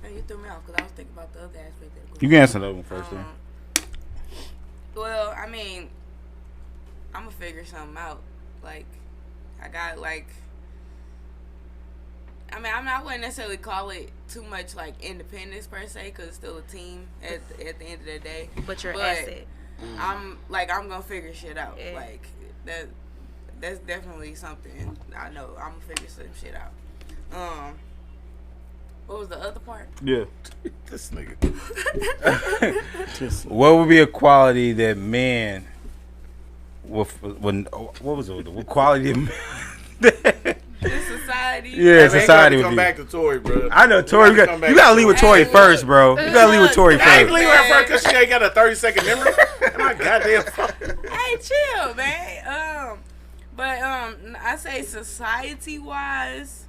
Man, you threw me off because I was thinking about the other aspect of the You question. can answer that one first then. Well, I mean, I'm gonna figure something out. Like, I got like, I mean, I wouldn't necessarily call it too much like independence per se, because it's still a team at the end of the day. But your asset. I'm gonna figure shit out. Yeah. Like that's definitely something I know. I'm gonna figure some shit out. What was the other part? Yeah. This nigga. What would be a quality that men when what was it? What quality of men? This society. Yeah, Hey, man, society you would gotta come be. back to Tori, bro. I know Tori. You come got back you gotta to leave with Tori. Tori first, bro. You gotta leave with Tori I ain't first. leaving her first because she ain't got a 30-second memory. My goddamn phone. Hey, chill, man. But I say society wise,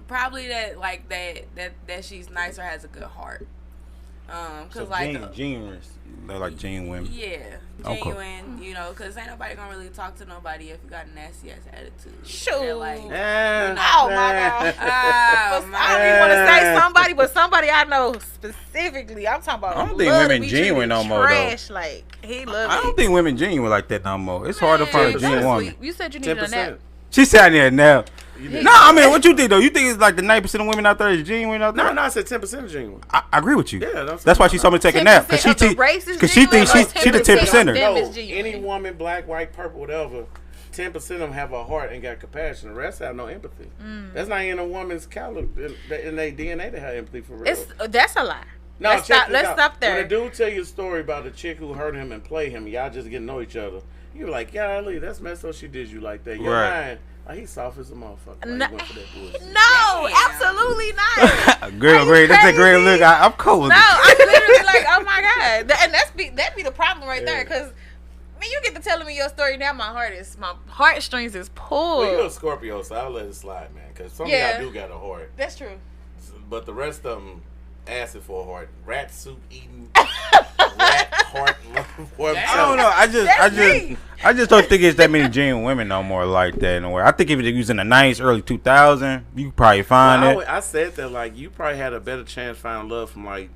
probably that she's nice or has a good heart. Cause Generous. They're like genuine women. yeah, Okay. genuine, you know, cause ain't nobody gonna really talk to nobody if you got a nasty ass attitude. Sure. They're like, Oh my god. oh my. I don't even want to say somebody, but somebody I know specifically. I'm talking about. I don't think love to women be genuine treated no more, though. trash, like he loves I don't think women genuine like that no more. It's hard to find a genuine woman. You said you needed a nap. 10%. She said there now. did. No, I mean, what you think though? You think it's like the 90% of women out there is genuine out there? No, I said 10% genuine. I agree with you. Yeah, That's why she told me to take a nap, 10% because she of the think race is she thinks genuine, she the 10%er. or 10% of them No, is genuine. any woman, black, white, purple, whatever, 10% of them have a heart and got compassion. The rest have no empathy. That's not in a woman's caliber, in their DNA to have empathy for real. That's a lie. No, let's check stop. this Let's out. stop there. When a dude tell you a story about a chick who hurt him and play him, y'all just get to know each other. You're like, golly, that's messed up. She did you like that. You're Right. lying. Like, he's soft as a motherfucker. Like, No, he went for that bullshit. no, Damn. absolutely not. Girl, Are you great. That's a great crazy? look. I'm cold with No, it. I'm literally like, oh my god, and that be the problem right there, because when you get to telling me your story now, my heartstrings is pulled. Well, you're a Scorpio, so I'll let it slide, man. Because some Yeah. of y'all do got a heart. That's true. But the rest of them, acid for a heart. Rat soup eating. Rat heart. I don't know. I just don't think it's that many genuine women no more like that in a way. I think if it was in the 90s, early 2000, you could probably find it. I said that, like, you probably had a better chance finding love from, like,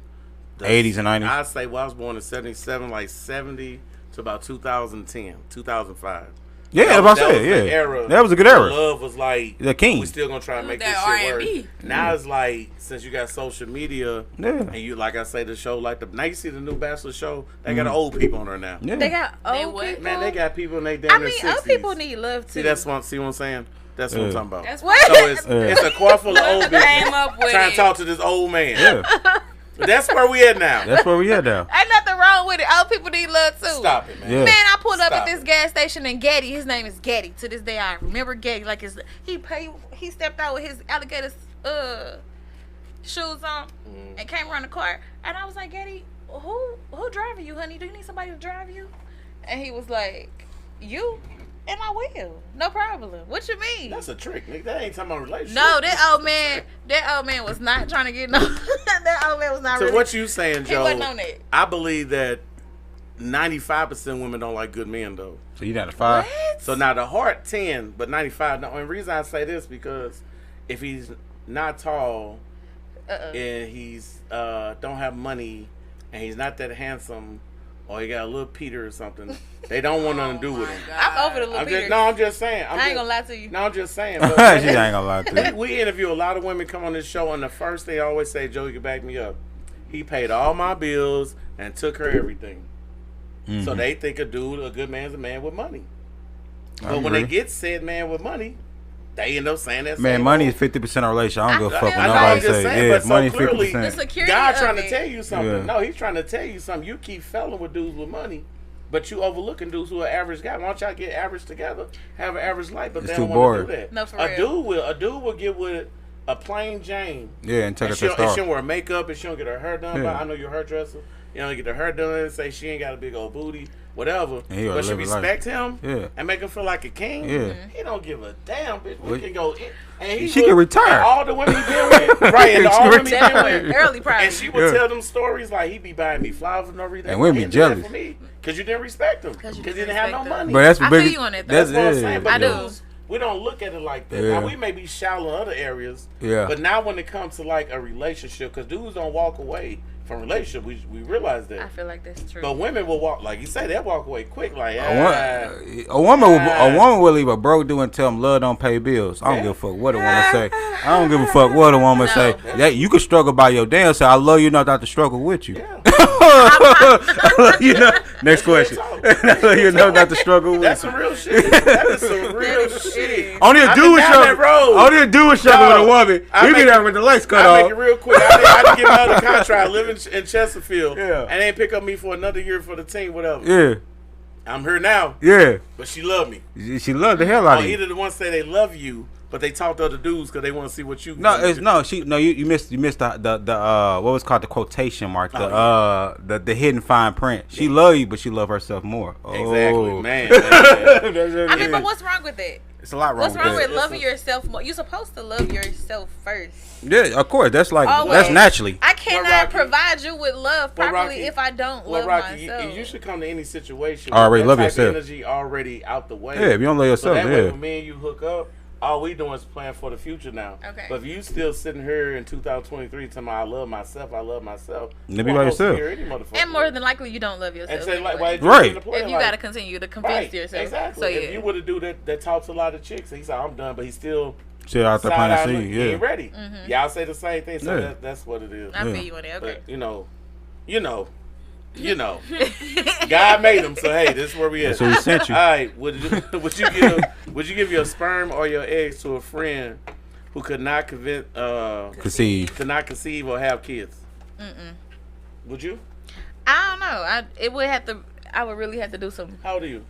the 80s and 90s. I say, well, I was born in 77, like 70 to about 2010, 2005. Yeah, that's what I That said. was Yeah, the era. that was a good where era. Love was like The king. We still gonna try to make this That shit R&B. work. Now it's like, since you got social media, Yeah. and you, like I say, the show, like now you see the new Bachelor show, they got old people on there now. Yeah. They got They old what? people. Man, they got people in their I damn near mean, 60s. old people need love too. See, see what I'm saying? That's what I'm talking about. That's What? So it's a car full of old came bitches up with trying it. to talk to this old man. Yeah, But that's where we at now. that's where we at now. Ain't nothing wrong with it. Old people need love too. Stop it, man. Yeah. Man, I pulled up Stop at this it. gas station in Getty. His name is Getty. To this day, I remember Getty. Like he stepped out with his alligator shoes on and came around the car. And I was like, Getty, who driving you, honey? Do you need somebody to drive you? And he was like, you. And I will. No problem. What you mean? That's a trick, nigga. That ain't talking about relationship. No, that old man was not trying to get no. That old man was not. So really, what you saying, he Joe? wasn't on that. I believe that 95% women don't like good men though. So you got a 5? So now the heart 10, but 95. No, and the reason I say this because if he's not tall and he's don't have money and he's not that handsome or he got a little Peter or something, they don't want nothing to do with him. I'm over the little Peter. I'm just saying. I ain't gonna lie to you. No, I'm just saying. She ain't gonna lie to you. We interview a lot of women come on this show, and the first thing I always say, Joe, you can back me up. He paid all my bills and took her everything. So they think a good man's a man with money. But when they get said man with money, they end up saying that. Man, money is 50% of relation. I don't give a fuck what I know, nobody I'm just say. saying, Yeah, but so money's clearly, 50%. The security God of trying to it. tell you something. Yeah. No, he's trying to tell you something. You keep felling with dudes with money, but you overlooking dudes who are average guys. Why don't y'all get average together, have an average life? But It's they too don't want to do boring. that. No, for a real. dude will get with a plain Jane. Yeah, and take And her to she the don't wear makeup and she don't get her hair done. Yeah. By, I know you're a hairdresser. You know, get her hair done. Say she ain't got a big old booty, whatever. And he oughta But she live his life. respect him. Yeah. And make him feel like a king. Yeah. He don't give a damn, bitch. We What? can go. And She can retire. And all the women he been with, right? And She all can women he been Definitely. with. Early probably. And she would Yeah. tell them stories like he be buying me flowers for no reason. And women He be didn't do that jealous. for me because you didn't respect him. Because you didn't have no respect money. them. But that's I big. feel you on that, though. That's what I'm saying. But I do. dudes, we don't look at it like that. Yeah. Now, we may be shallow in other areas. Yeah. But now when it comes to like a relationship, because dudes don't walk away from relationship, we realize that. I feel like that's true. But women will walk, like you say, they'll walk away quick. Like, A woman will leave a broke dude and tell him love don't pay bills. I don't give a fuck what a woman say. I don't give a fuck what a woman say. Yeah, you can struggle by your damn self. I love you not to struggle with you. I love you know. Next question. I love you know not to struggle with that's you. some real shit. That is some real shit. Only a I've dude been would down struggle. that road. Only a dude would struggle with a Dog, woman. I You make be there it- with the lights cut I make it off. real quick. I didn't get my other contract. I live in Chesterfield. Yeah. And they ain't pick up me for another year for the team, whatever. Yeah, I'm here now, yeah. but she loved me. She loved the hell out Or of you. either the ones say they love you, but they talk to other dudes because they want to see what you. No, it's no. You missed the what was called the quotation mark, the hidden fine print. She love you, but she love herself more. Exactly, Oh. man. I mean, but what's wrong with it? It's a lot wrong What's wrong with with that. loving yourself more? You're supposed to love yourself first. Yeah, of course. That's like Always. that's naturally. I cannot Rocky- provide you with love Well, properly Rocky- if I don't Well, love Rocky, myself. you should come to any situation. Already with love that type yourself. of energy already out the way. Yeah, if you don't love So yourself, that way, yeah. when me and you hook up, all we doing is plan for the future now. Okay. But if you still sitting here in 2023 telling me I love myself, Then be well, by I'm supposed to yourself. hear any motherfucker. And more than likely, you don't love and yourself. say like, anyway. why Right. If you gotta continue to convince yourself. Exactly. So yeah. If you would have do that talks to a lot of chicks, and he's like, I'm done, but he's still Shit out there side planting eye, seed. he ain't Yeah. ready. Y'all say the same thing, so Yeah. that's what it is. I Yeah. feel you on it. Okay. But God made them, so hey, this is where we at. That's what he sent you. All right, would you give your sperm or your eggs to a friend who could not Conceive. could not conceive or have kids? Would you? I don't know. I would really have to do some How old are you?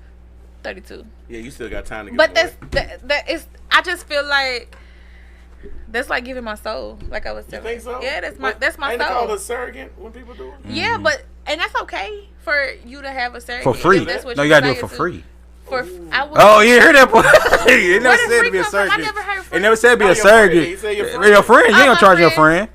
32. Yeah, you still got time to get. But away. that is. I just feel like that's like giving my soul. Like I was You telling. think so? Yeah, that's my Ain't it called soul. a surrogate when people do it? Yeah, but and that's okay for you to have a surrogate For free. if that's what No, you gotta do it desire for to. free. I would. Oh, you hear that? It never Where did said to free be a come from? I surrogate. never heard free. It never said be No, a your friend. surrogate. He said your Your friend. friend. You Oh, ain't my gonna charge your friend.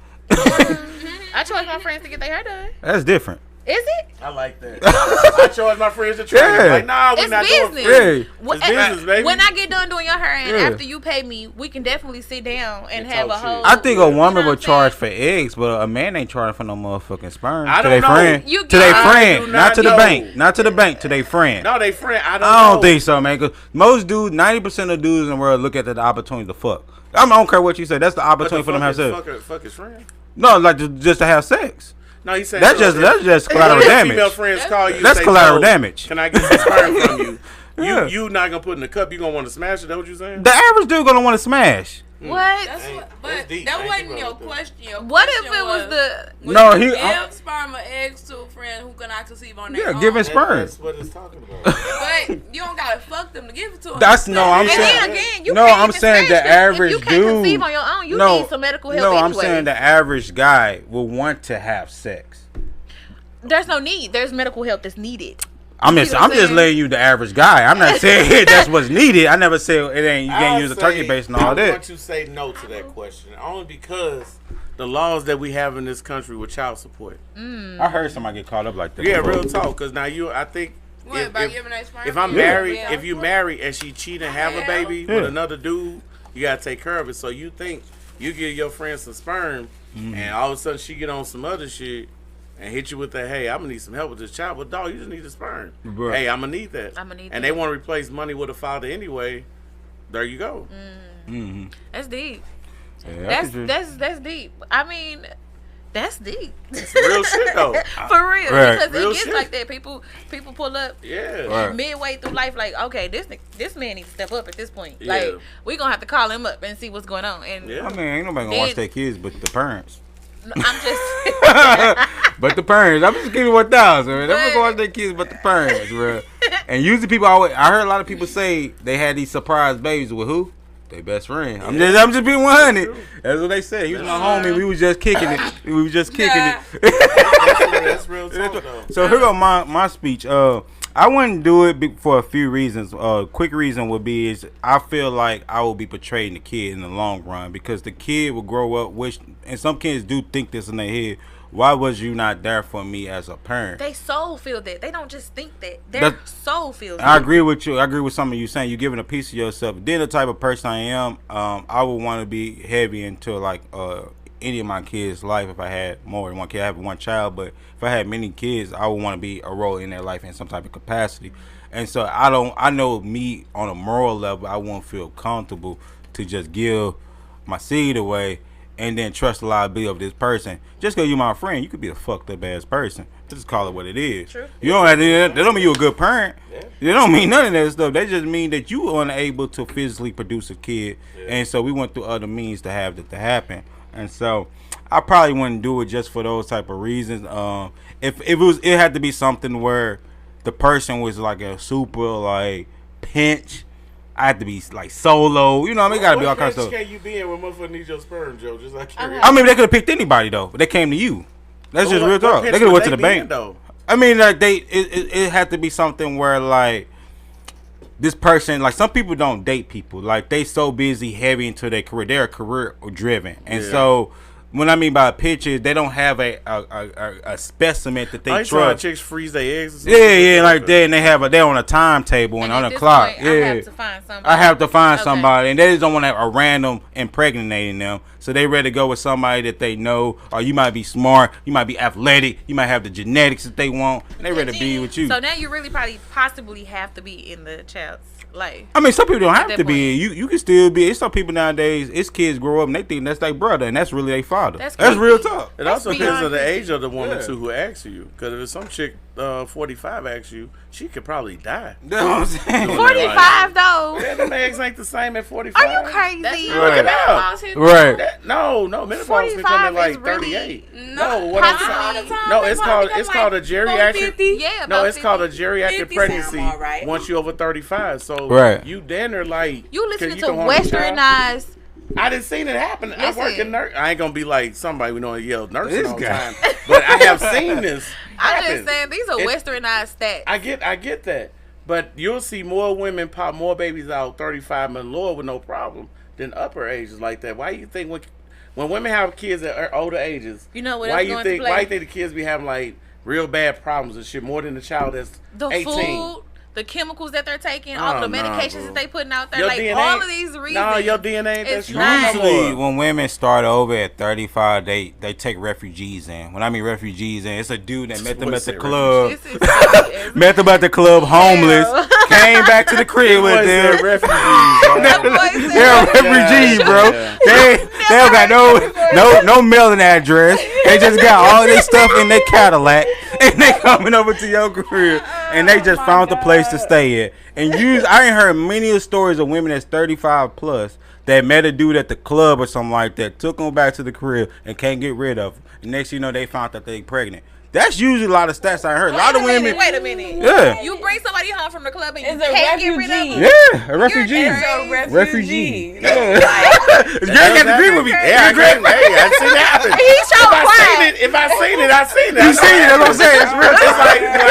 I charge my friends to get their hair done. That's different. Is it? I like that. I charge my friends to train. Yeah. Like, nah, we're It's not business. doing free. Yeah. When, It's business, baby. when I get done doing your hair and Yeah. after you pay me, we can definitely sit down and And have a talk shit. whole. I think a woman You know would what I'm charge saying? for eggs, but a man ain't charging for no motherfucking sperm. I to don't their know. friend. You To their get- I friend. do Not not to the know. bank. Not to the bank. To their friend. No, they friend. I don't I don't know. think so, man. Cause most dudes, 90% of dudes in the world look at the opportunity to fuck. I don't care what you say. That's the But opportunity for them to have sex. fuck his friend. No, like just to have sex. No, he said That's just collateral Female damage. friends call you. That's say, collateral "Yo, damage." Can I get some sperm from you? Yeah. You not gonna put in the cup. You gonna want to smash it? That what you saying? The average dude gonna want to smash. What? That's Ain't- what, that's but deep. that I ain't wasn't think your about that. question. Your What if question it was the? would No, you he- give sperm or eggs to a friend who cannot conceive on their Yeah, own? giving sperm. That's what it's talking about. But you don't gotta fuck them to give it to them. That's no. I'm And saying. then again, you No, can't I'm even saying smash the this. average If you can't dude. conceive on your own, you no, need some medical help. No, I'm anyway. saying the average guy will want to have sex. There's no need. There's medical help that's needed. I'm You just see what I'm letting saying? you the average guy. I'm not saying that's what's needed. I never said it ain't. You can't use a turkey base and all I that. want you to say no to that question only because the laws that we have in this country with child support. I heard somebody get caught up like that. Yeah, real talk. Because now I think if I'm married, if you married and she cheat and have a baby with another dude, you gotta take care of it. So you think you give your friend some sperm, and all of a sudden she get on some other shit and hit you with that, hey, I'm gonna need some help with this child. But dog, you just need the sperm. Bruh. Hey, I'm gonna need that. And they want to replace money with a father anyway. There you go. That's deep. Yeah, That's deep. I mean, that's deep. It's real shit though. For real. Right. Because Real it gets shit. like that. People pull up Right. midway through life like, okay, this man needs to step up at this point. Yeah. Like, we gonna have to call him up and see what's going on. And Yeah. I mean, ain't nobody gonna watch their kids but the parents. I'm just But the parents, I'm just giving you 1,000, man. They're gonna watch their kids but the parents, bro. And usually people always, I heard a lot of people say they had these surprise babies with who? Their best friend. I'm just being 100. That's what they said. He was my homie. We was just kicking it. That's real talk though. So here go my speech. I wouldn't do it for a few reasons. Quick reason would be is I feel like I will be portraying the kid in the long run because the kid will grow up, and some kids do think this in their head. Why was you not there for me as a parent? they soul feel that. They don't just think that. Their soul feels I that. agree with you. I agree with some of you saying you're giving a piece of yourself. Then the type of person I am, I would want to be heavy into like any of my kids' life. If I had more than one kid, I have one child, but if I had many kids, I would want to be a role in their life in some type of capacity. And so I know me on a moral level, I won't feel comfortable to just give my seed away and then trust the liability of this person. Just because you're my friend, you could be a fucked up ass person. Just call it what it is. True. You don't have to, that don't mean you're a good parent. They don't mean none of that stuff. They just mean that you were unable to physically produce a kid. And so we went through other means to have that to happen. And so I probably wouldn't do it just for those type of reasons. If it had to be something where the person was like a super like pinch, I had to be like solo. You know what I mean? It gotta be all kinds of stuff. Can you be in when motherfucker needs your sperm, Joe? Just like I mean, they could have picked anybody though, but they came to you. That's just real talk. They could have went to the bank. Though? I mean, like it had to be something where like this person, like some people don't date people. Like they so busy, heavy into their career. They're career driven, and so what I mean by a picture, they don't have a specimen that they trust. Chicks freeze their eggs. Yeah, like that, and they're on a timetable and on a clock. Point, I have to find somebody. And they just don't want to have a random impregnating them. So they ready to go with somebody that they know, or you might be smart, you might be athletic, you might have the genetics that they want, and they ready to be with you. So now you really probably possibly have to be in the child's life. I mean, some people don't have to point. be. You can still be. It's some people nowadays. It's kids grow up and they think that's their brother, and that's really their father. That's real talk. It also depends on the age of the woman too who asks you. Because if it's some chick 45 asks you, she could probably die. You know what I'm saying? 45 though. Yeah, the eggs ain't the same at 45. Are you crazy? Right. Look it up. Right. No, menopause becoming like 38. It's called a geriatric. Yeah, No, it's called a geriatric 50 pregnancy sound all right. once you over 35. So you then are like You listening to can harm your child. westernized. I didn't seen it happen. I work in nurse. I ain't gonna be like somebody we know yell nursing all the guy. time, but I have seen this. I'm happen. just saying these are westernized stats. I get that, but you'll see more women pop more babies out 35 and lower with no problem than upper ages like that. Why you think when women have kids at older ages, You know what why else you going think to play? why you think the kids be having like real bad problems and shit more than the child that's The 18? food, the chemicals that they're taking, all the medications bro. that they putting out there, Your like DNA all of these reasons. No, your DNA ain't that It's strong. not. no Usually, more. when women start over at 35, they take refugees in. When I mean refugees in, it's a dude that met them What at is the it, club, This is crazy as met them at the club homeless, came back to the crib with Boy said them. refugees, That bro. boy said- They're refugees, bro. Yeah. They don't got no mailing address. They just got all this stuff in their Cadillac, and they coming over to your crib, and they just found the place to stay at. And I ain't heard many stories of women that's 35 plus that met a dude at the club or something like that, took him back to the crib and can't get rid of him. And next thing you know, they found that they pregnant. That's usually a lot of stats I heard. A lot of women. Wait a minute. Yeah. You bring somebody home from the club and you It's a can't get rid of refugee. them. Yeah, a refugee. It's a refugee. Yeah. Greg got to agree with me. Yeah, I agree. Hey, I seen that happen. He's so quiet. If I seen it, I seen it. You see it? That's what I'm saying. It's real. It's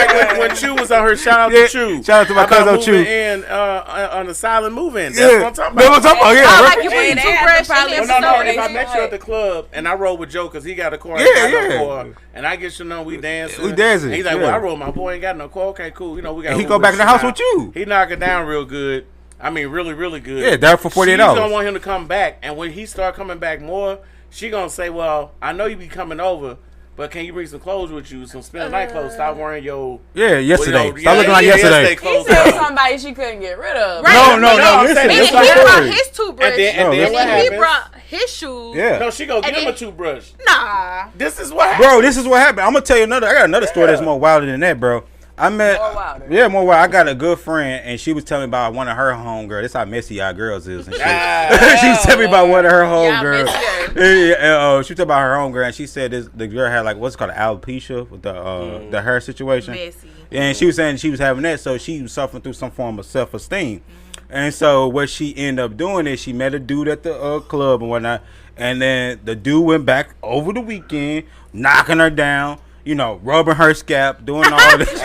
like when Chu was on her. Shout out to Chu. Shout out to my cousin Chu. In on the silent move-in. That's Yeah. what I'm talking That's about. what I'm talking about. Oh, Yeah. like you bring They two have brush to probably- and No, then no. Sorry. If I met you at the club and I roll with Joe because he got a car, Yeah, I got yeah. no car, and I get you know we dancing. We dancing, And he's like, yeah. well, I roll my boy ain't got no car. Okay, cool. You know we got. And he go back in the house with you. He knock it down real good. I mean, really, really good. Yeah, there for $48. She's gonna want him to come back, and when he start coming back more, she gonna say, well, I know you be coming over. But can you bring some clothes with you? Some spend the night clothes. Stop wearing your Yesterday. Stop looking like yesterday. He clothes. said somebody she couldn't get rid of. Right. No, I'm listen. saying And It's he my brought story. his toothbrush. And then No, what and then he happens? brought his shoes. Yeah. No, she go give him then- a toothbrush. Nah. This is what happens. Bro, this is what happened. I'm gonna tell you another. I got another story that's more wilder than that, bro. I met. More wilder. Yeah, more wild. I got a good friend, and she was telling me about one of her homegirls. This how messy y'all girls is and shit. She was telling me about one of her homegirls. She was talking about her homegirl, and she said the girl had like what's called alopecia with the hair situation. Messy. And she was saying she was having that, so she was suffering through some form of self-esteem. And so what she ended up doing is she met a dude at the club and whatnot, and then the dude went back over the weekend, knocking her down, you know, rubbing her scalp, doing all this.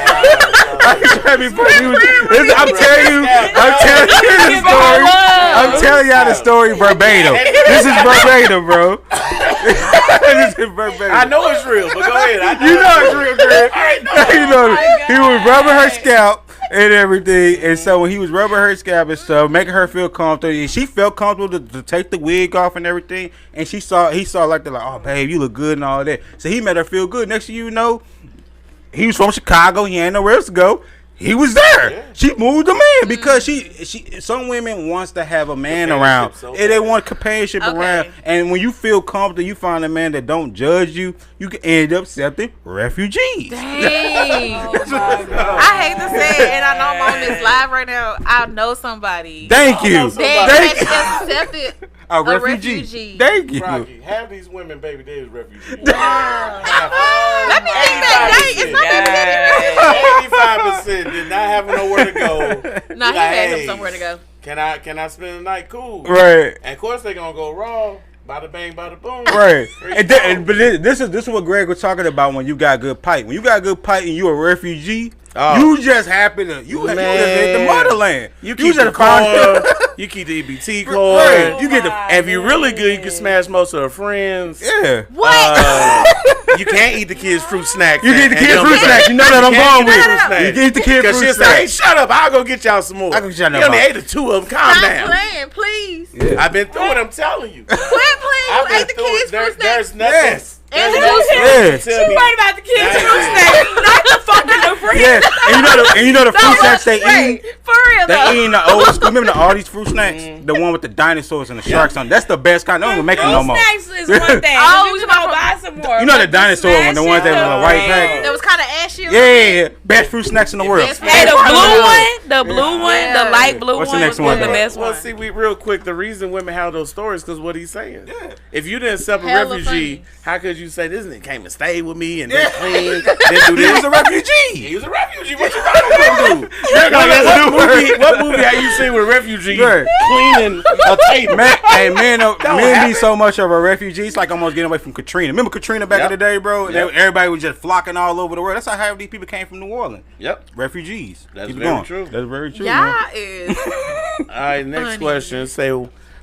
I'm telling you the story. I'm telling y'all the story verbatim. This is verbatim, bro. This is verbatim. I know it's real, but go ahead. You know it's real, Greg. You know, he was rubbing her scalp and everything, and so when he was rubbing her scalp and stuff, making her feel comfortable, and she felt comfortable to take the wig off and everything, and he saw like they're like, oh babe, you look good and all that. So he made her feel good. Next thing you know, he was from Chicago. He ain't nowhere else to go. He was there. Yeah. She moved him in because she some women wants to have a man around. So and they want companionship around. And when you feel comfortable, you find a man that don't judge you, you can end up accepting refugees. Dang. I hate to say it, and I know I'm on this live right now. I know somebody Thank you. that has accepted a refugee. Thank you. Rocky, have these women, baby, they is refugees. Let me think that day. It's not even 85% did not have nowhere to go. No, he had him somewhere to go. Can I spend the night? Cool. Right. And of course they gonna go raw. Bada bang, bada boom. Right. But this is what Greg was talking about when you got good pipe. When you got good pipe and you a refugee, you just happen to you just hit the motherland. You keep the car. You keep the EBT card. Right. You get the. If you're really good, you can smash most of her friends. Yeah. What? You can't eat the kids' fruit snacks. You get the kids' fruit snacks. You know that I'm going with. You get the kids' Because fruit she'll say, hey, snacks. shut up. I'll go get y'all some more. I can shut you up. only ate the two of them. Calm Stop down. playing, please. Yeah. I've been through it. I'm telling you. Quit playing. You ate the kids' fruit snacks. There's nothing. Yes. And There's who nothing said- to tell me. Right about the kids' fruit snacks, not the fucking the fruit. Yeah. And you know the fruit snacks they eat. For real though. They eating the old school. Remember all these fruit snacks? The one with the dinosaurs and the sharks on. That's the best kind. They don't even make them no more. Snacks is one thing. Oh, You you can go know buy some more. You know the but dinosaur one, the ones that was in a white pack. That was kind of ashy. Yeah, best fruit snacks in the world. best Hey, the Fruit blue one, the light blue What's the one next was one, the though? best Well, one. see, we real quick. The reason women have those stories because what he's saying. Yeah. If you didn't accept a Hella refugee, funny. how could you say this nigga came and stayed with me and then clean, then do this? He was a refugee. He was a refugee. What you thought he was gonna do? What movie have you seen with a refugee Right. cleaning a table? Men be so much of a refugee. It's like almost getting away from Katrina. Remember Katrina back in the day, bro? Yep. Everybody was just flocking all over the world. That's how half these people came from New Orleans. Yep. Refugees. That's Keep it very going. true. That's very true. Man. Y'all is. All right, next Funny. question. Say,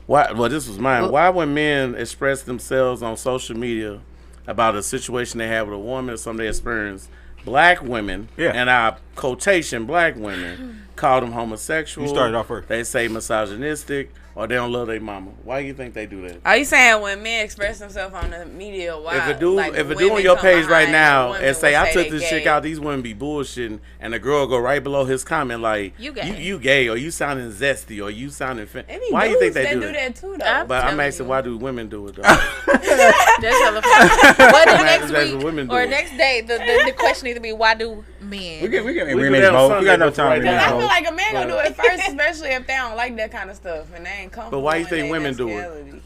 why? Well, this was mine. Why when men express themselves on social media about a situation they have with a woman or something they experience, black women, and I quotation black women, call them homosexual. You started off first. They say misogynistic, or they don't love their mama. Why do you think they do that? Are you saying when men express themselves on the media, why? If a dude, like, if a dude women on your come page right behind now women and say, will I took they this gay. chick out, these women be bullshitting, and the girl go right below his comment like, You gay. you gay, or you sounding zesty, or you sounding Any why you think dudes they that do that? too, though? But I'm telling asking, you. why do women do it though? That's hella funny. But the next That's what week women do. or next day, the question need to be why do men? We can We rename do that on both. We Sunday, got no but time right to now- Cause I rename feel both. like a man gonna do it first, especially if they don't like that kind of stuff and they ain't comfortable. But why you in think their women do it? masculinity.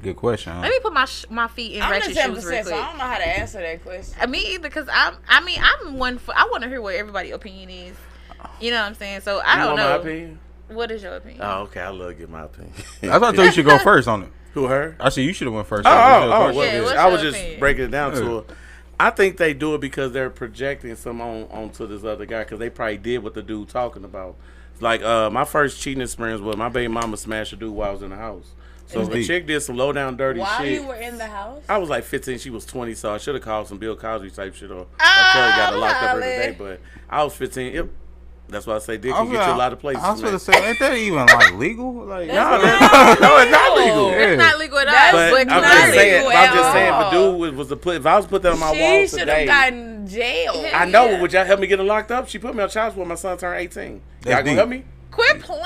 Good question. Huh? Let me put my feet in I'm ratchet just 10%, shoes real so quick. I don't know how to answer that question. Me either, because I'm one for. I want to hear what everybody's opinion is. You know what I'm saying? So I You don't want know. my opinion? What is your opinion? Oh, okay. I love to get my opinion. I thought you should go first on it. Who, her? I said you should have went first. Well, Yeah, what's I was your just opinion? breaking it down to her. I think they do it because they're projecting some onto this other guy because they probably did what the dude talking about. Like my first cheating experience was my baby mama smashed a dude while I was in the house. So if a chick did some low down dirty While shit. you were in the house? I was like 15, she was 20, so I should have called some Bill Cosby type shit or Kelly got her locked up every day. But I was 15. Yep. That's why I say dick can get you a lot of places. I was going to say, ain't that even like legal? Like, no, it's not legal. It's not legal at That's all. But But I'm not just saying, legal I'm at just saying, if a all. dude was to put, if I was to put that on my wall She should today, have gotten jailed. I know. Would y'all help me get her locked up? She put me on child support. My son turned 18. Y'all That's gonna deep. help me? quit playing.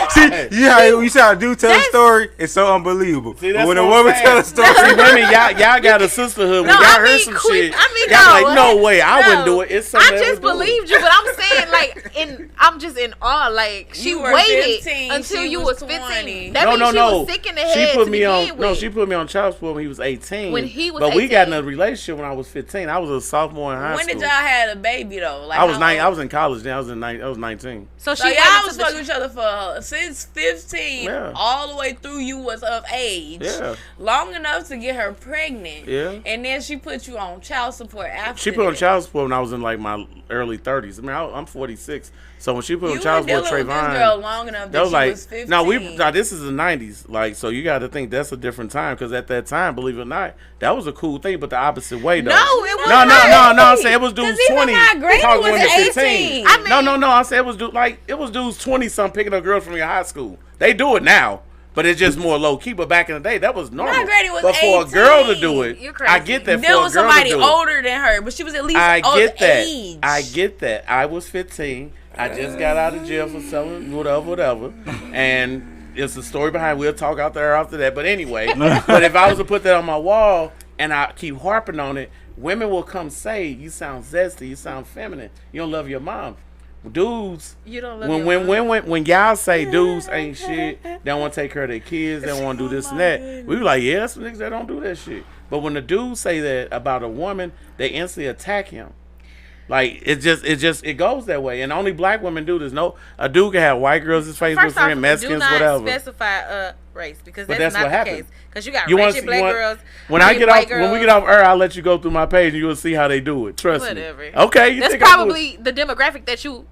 see, you see how a dude tell a story? It's so unbelievable. See, But that's when a what woman I'm tell a saying. story, See, women, y'all got a sisterhood. When No, y'all I heard mean, some quit. shit, I mean, y'all no. like, no way, I No. wouldn't do it. It's something I that just would do it. believed you, but I'm saying like, I'm just in awe. Like she You were waited 15, until she you was was 15. 20. That means she was sick in the head She put to me begin on. with. No, she put me on child support when he was 18. When he was but we got in 18. a relationship when I was 15. I was a sophomore in high When school. did y'all have a baby though? Like I was how 9. I old? was in college then. I was 19. So she So waited y'all was till fucking each other for since 15 Yeah. all the way through you was of age. Yeah. Long enough to get her pregnant. Yeah. And then she put you on child support after She put on that. child support when I was in like my early 30s. I mean, I'm 46. So when she put You on child were dealing support, with this Trayvon, girl long enough that that was she like, was 15. now this is the 90s. Like, so you got to think that's a different time because at that time, believe it or not, that was a cool thing, but the opposite way though. No, it was No, not. I'm saying it was dudes 'Cause even 20 my granny talking was women 18. I mean- no. I said it was dudes 20 something picking up girls from your high school. They do it now. But it's just more low key. But back in the day, that was normal. My granny was but for a girl to 18. do it, You're I crazy. get that. There for was a girl somebody to do it. older than her, but she was at least I of get that. age. I get that. I was 15. I just got out of jail for selling whatever. And it's a story behind. We'll talk out there after that. But anyway, but if I was to put that on my wall and I keep harping on it, women will come say, "You sound zesty. You sound feminine. You don't love your mom." Dudes, You don't love when y'all say dudes ain't shit, they don't want to take care of their kids, they don't want to do this and that. We be like, yeah, that's some niggas that don't do that shit. But when the dudes say that about a woman, they instantly attack him. Like it goes that way. And only black women do this. No, a dude can have white girls his Facebook First off, friend, Mexicans, do not whatever. specify race because But that's that's not what the happened. case. Because you got You ratchet black girls. when I get white off when we get off air, I'll let you go through my page and you'll see how they do it. Trust Whatever. me. Okay, you That's think I do it? probably the demographic that you.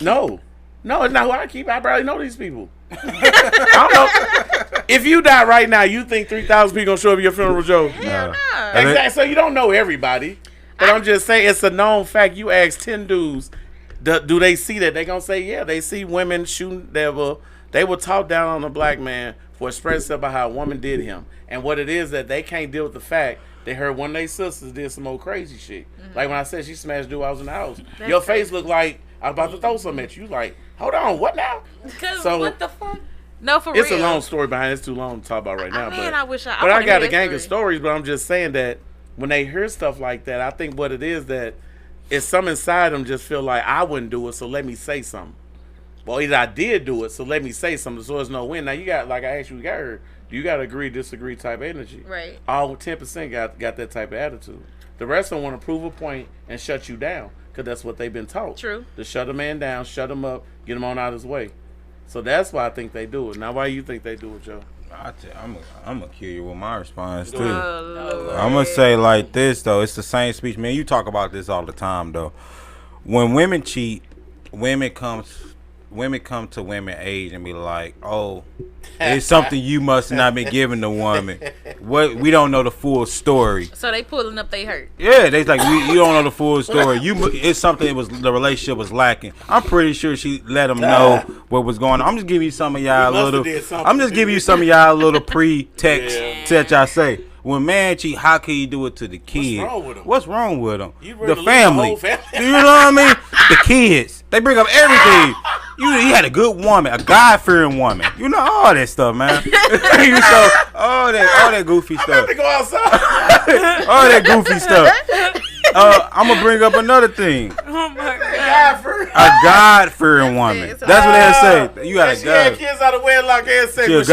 No, it's not who I keep. I barely know these people. I don't know. If you die right now, you think 3,000 people gonna show up at your funeral, Joe? Hell no. Exactly. So you don't know everybody. But I'm just saying, it's a known fact. You ask 10 dudes, do they see that? They gonna say, yeah, they see women shooting. They were talked down on a black man for expressing about how a woman did him, and what it is that they can't deal with the fact they heard one of their sisters did some old crazy shit. Like when I said she smashed dude, I was in the house. Your face looked like I was about to throw something at you. Like, hold on, what now? So what the fuck? No, for it's real. a long story behind it. It's too long to talk about right now. Man, I wish I But I wanna got hear a gang that of story. stories, but I'm just saying that when they hear stuff like that, I think what it is that it's some inside them just feel like I wouldn't do it, so let me say something. Well, either I did do it, so let me say something, so there's no win. Now you got, like I asked you, you got agree, disagree type energy. Right. All 10% got that type of attitude. The rest of them want to prove a point and shut you down because that's what they've been taught. True. To shut a man down, shut him up, get him on out his way. So that's why I think they do it. Now, why you think they do it, Joe? I'm gonna kill you with my response too. Oh, Lord. I'm gonna say like this though. It's the same speech, man. You talk about this all the time though. When women cheat, women come to women age and be like, "Oh, it's something you must not been giving the woman." What we don't know the full story. So they pulling up they hurt. Yeah, they like you don't know the full story. It's something that was the relationship was lacking. I'm pretty sure she let them know what was going on. I'm just giving you some of y'all a little pre-text that y'all say. When man cheat, how can you do it to the kid? What's wrong with him? The family. You know what I mean? The kids. They bring up everything. You had a good woman, a God-fearing woman. You know all that stuff, man. So all that goofy stuff. I'm to go outside. All that goofy stuff. I'm gonna bring up another thing. Oh my god. God-fearing woman. That's what they say. You got a She had God. kids out of wedlock and sex. She a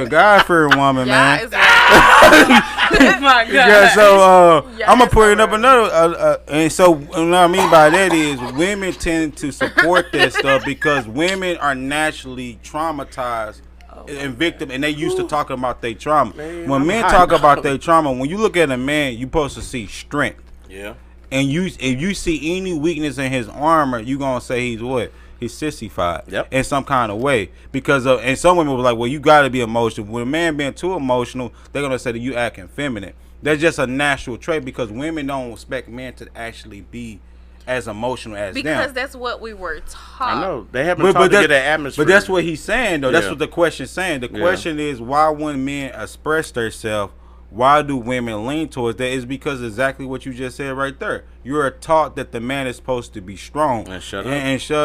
God-fearing woman, man. Y'all is right. Oh my God. Yeah, so Yeah, I'm gonna that's put it all up another, and so what I mean by that is women tend to support that stuff because women are naturally traumatized and victim, and they used to talking about their trauma. Man, When I'm men hot talk now. about their trauma, when you look at a man, you supposed to see strength, Yeah. and if you see any weakness in his armor, you gonna say he's what? He's sissified in some kind of way because of, and some women were like, well, you got to be emotional. When a man being too emotional, they're gonna say that you acting feminine. That's just a natural trait because women don't expect men to actually be as emotional as them. Because that's what we were taught. I know. They haven't taught to get that atmosphere. But that's what he's saying, though. That's Yeah. what the question's saying. The question is, why when men express themselves, why do women lean towards that? Is because exactly what you just said right there. You are taught that the man is supposed to be strong And shut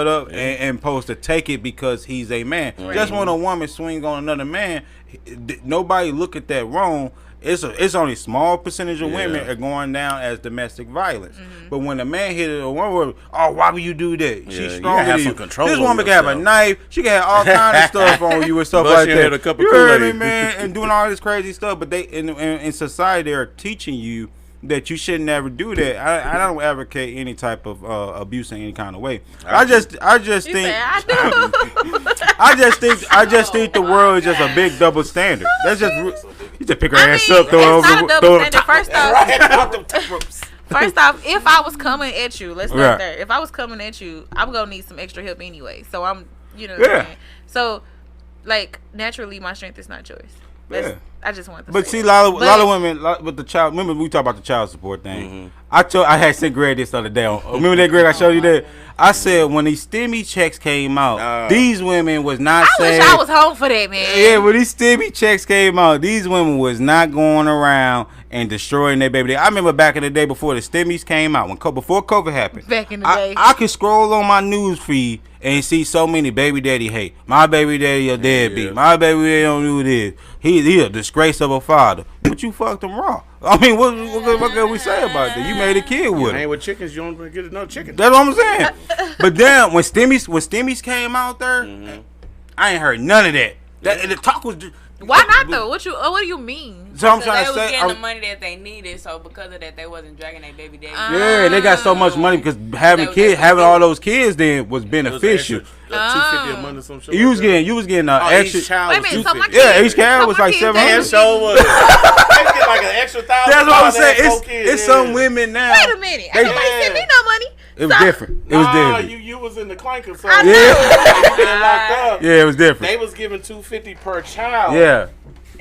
up. and supposed to take it because he's a man. Just when a woman swings on another man, nobody look at that wrong. It's only a small percentage of women are going down as domestic violence. But when a man hit a woman, oh, why would you do that? She's you stronger gotta have than you. some control This over woman can have a yourself. knife. She can have all kinds of stuff on you and stuff Bust like your that. head a cup of You heard me, Kool-Aid. man, and doing all this crazy stuff. But they in society they are teaching you that you should never do that. I don't advocate any type of abuse in any kind of way. I just You think say, I do. I just think the world is just a big double standard. That's just you just pick her I ass mean, up, throw it's not a her double throw her standard. top. First off, if I was coming at you, let's Right. start there. If I was coming at you, I'm gonna need some extra help anyway. So I'm, what I'm saying? So, like, naturally, my strength is not yours. Yeah. I just want to. But say see, a that. lot of women with the child. Remember we talked about the child support thing. I had sent Greg this the other day. Remember that, Greg? I showed you that. I said when these stimmy checks came out, these women was not I saying. wish I was home for that, man. Yeah, when these stimmy checks came out, these women was not going around and destroying their baby. I remember back in the day before the stimmies came out, before COVID happened. Back in the day. I could scroll on my news feed and see so many baby daddy hate. My baby daddy a deadbeat. Yeah. My baby daddy don't do this. He a disgrace of a father. But you fucked him raw. I mean, what can we say about that? You made a kid with him. Hang with chickens, you don't get no chicken. That's what I'm saying. But then when stimmies came out there, I ain't heard none of that. The talk was. Why not though? What do you mean? So I'm So trying they to was say. getting the money that they needed, so because of that, they wasn't dragging their baby daddy. Yeah, they got so much money because having all those kids then was beneficial. $250 a month or some shit. You was getting extra. Each child Wait a was minute, so my $250. Yeah, kids- each child so was my like kids $700. And don't- so was. They get like an extra $1,000. That's what I'm saying. to have 4 kids, It's some women now. Wait a minute. Everybody sent me no money. It was different. It was different. You was in the clanker, so I know. you been locked up. Yeah, it was different. They was giving $250 per child. Yeah.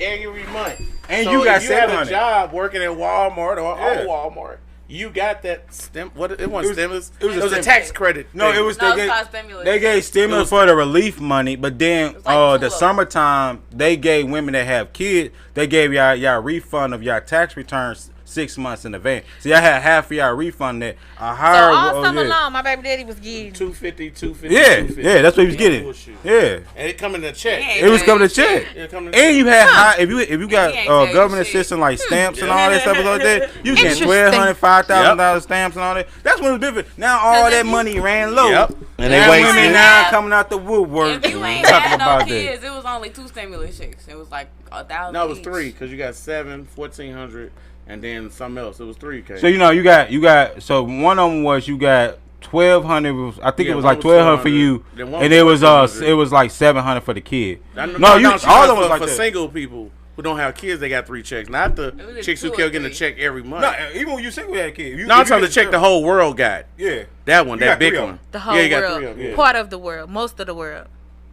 Every month. And So you got if you had a $700. job working at Walmart or Yeah. on Walmart, you got that it wasn't stimulus. it was a a stim- tax credit. No, thing. it was No, they it's called gave, stimulus. they gave stimulus for the relief money, but then like the Tulo. summertime they gave women that have kids, they gave y'all refund of y'all tax returns 6 months in advance. So y'all had half of y'all refund that a So higher. all summer long, my baby daddy was getting. $250. Yeah, that's what he was getting. Bullshit. Yeah. And it come in a check. Yeah. It was coming to check. It come in And you had high if you got He ain't tell you government shit. assistance like stamps and all that stuff like that. You get Interesting. $1,200, $5,000 stamps and all that. That's when it was different. Now all 'Cause that if you- money ran low. Yep. And they Now wasting women it. now coming out the woodwork If you ain't talking had no about that. kids, it was only 2 stimulus checks. It was like 1,000. No, it was each. 3 because you got 7, 1,400, and then something else. It was 3K. So you got so one of them was you got 1,200. I think Yeah, it was one like was 1,200 for 200, you, then one and was it was 1,400. it was like 700 for the kid. No, you she all of was them was for, like for that. single people who don't have kids. They got 3 checks, not the was chicks who 2 or kept getting a 3. check every month. No, even when you single had a kid. No, I'm trying to check the whole world got. Yeah. That one, You that got big 3 of one. them. The whole Yeah, you got world. 3 of them. Yeah. Part of the world. Most of the world.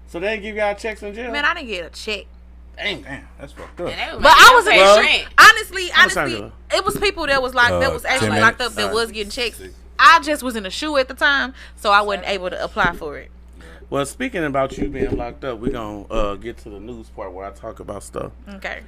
So they didn't give y'all checks in jail? Man, I didn't get a check. Damn, that's fucked up. And they was But making I them was pay Well- rent. honestly, much time do it was people that was like that was 10 actually minutes. locked up that was getting checks. I just was in a shoe at the time, so I wasn't able to apply for it. Well, speaking about you being locked up, we're going to get to the news part where I talk about stuff. Okay.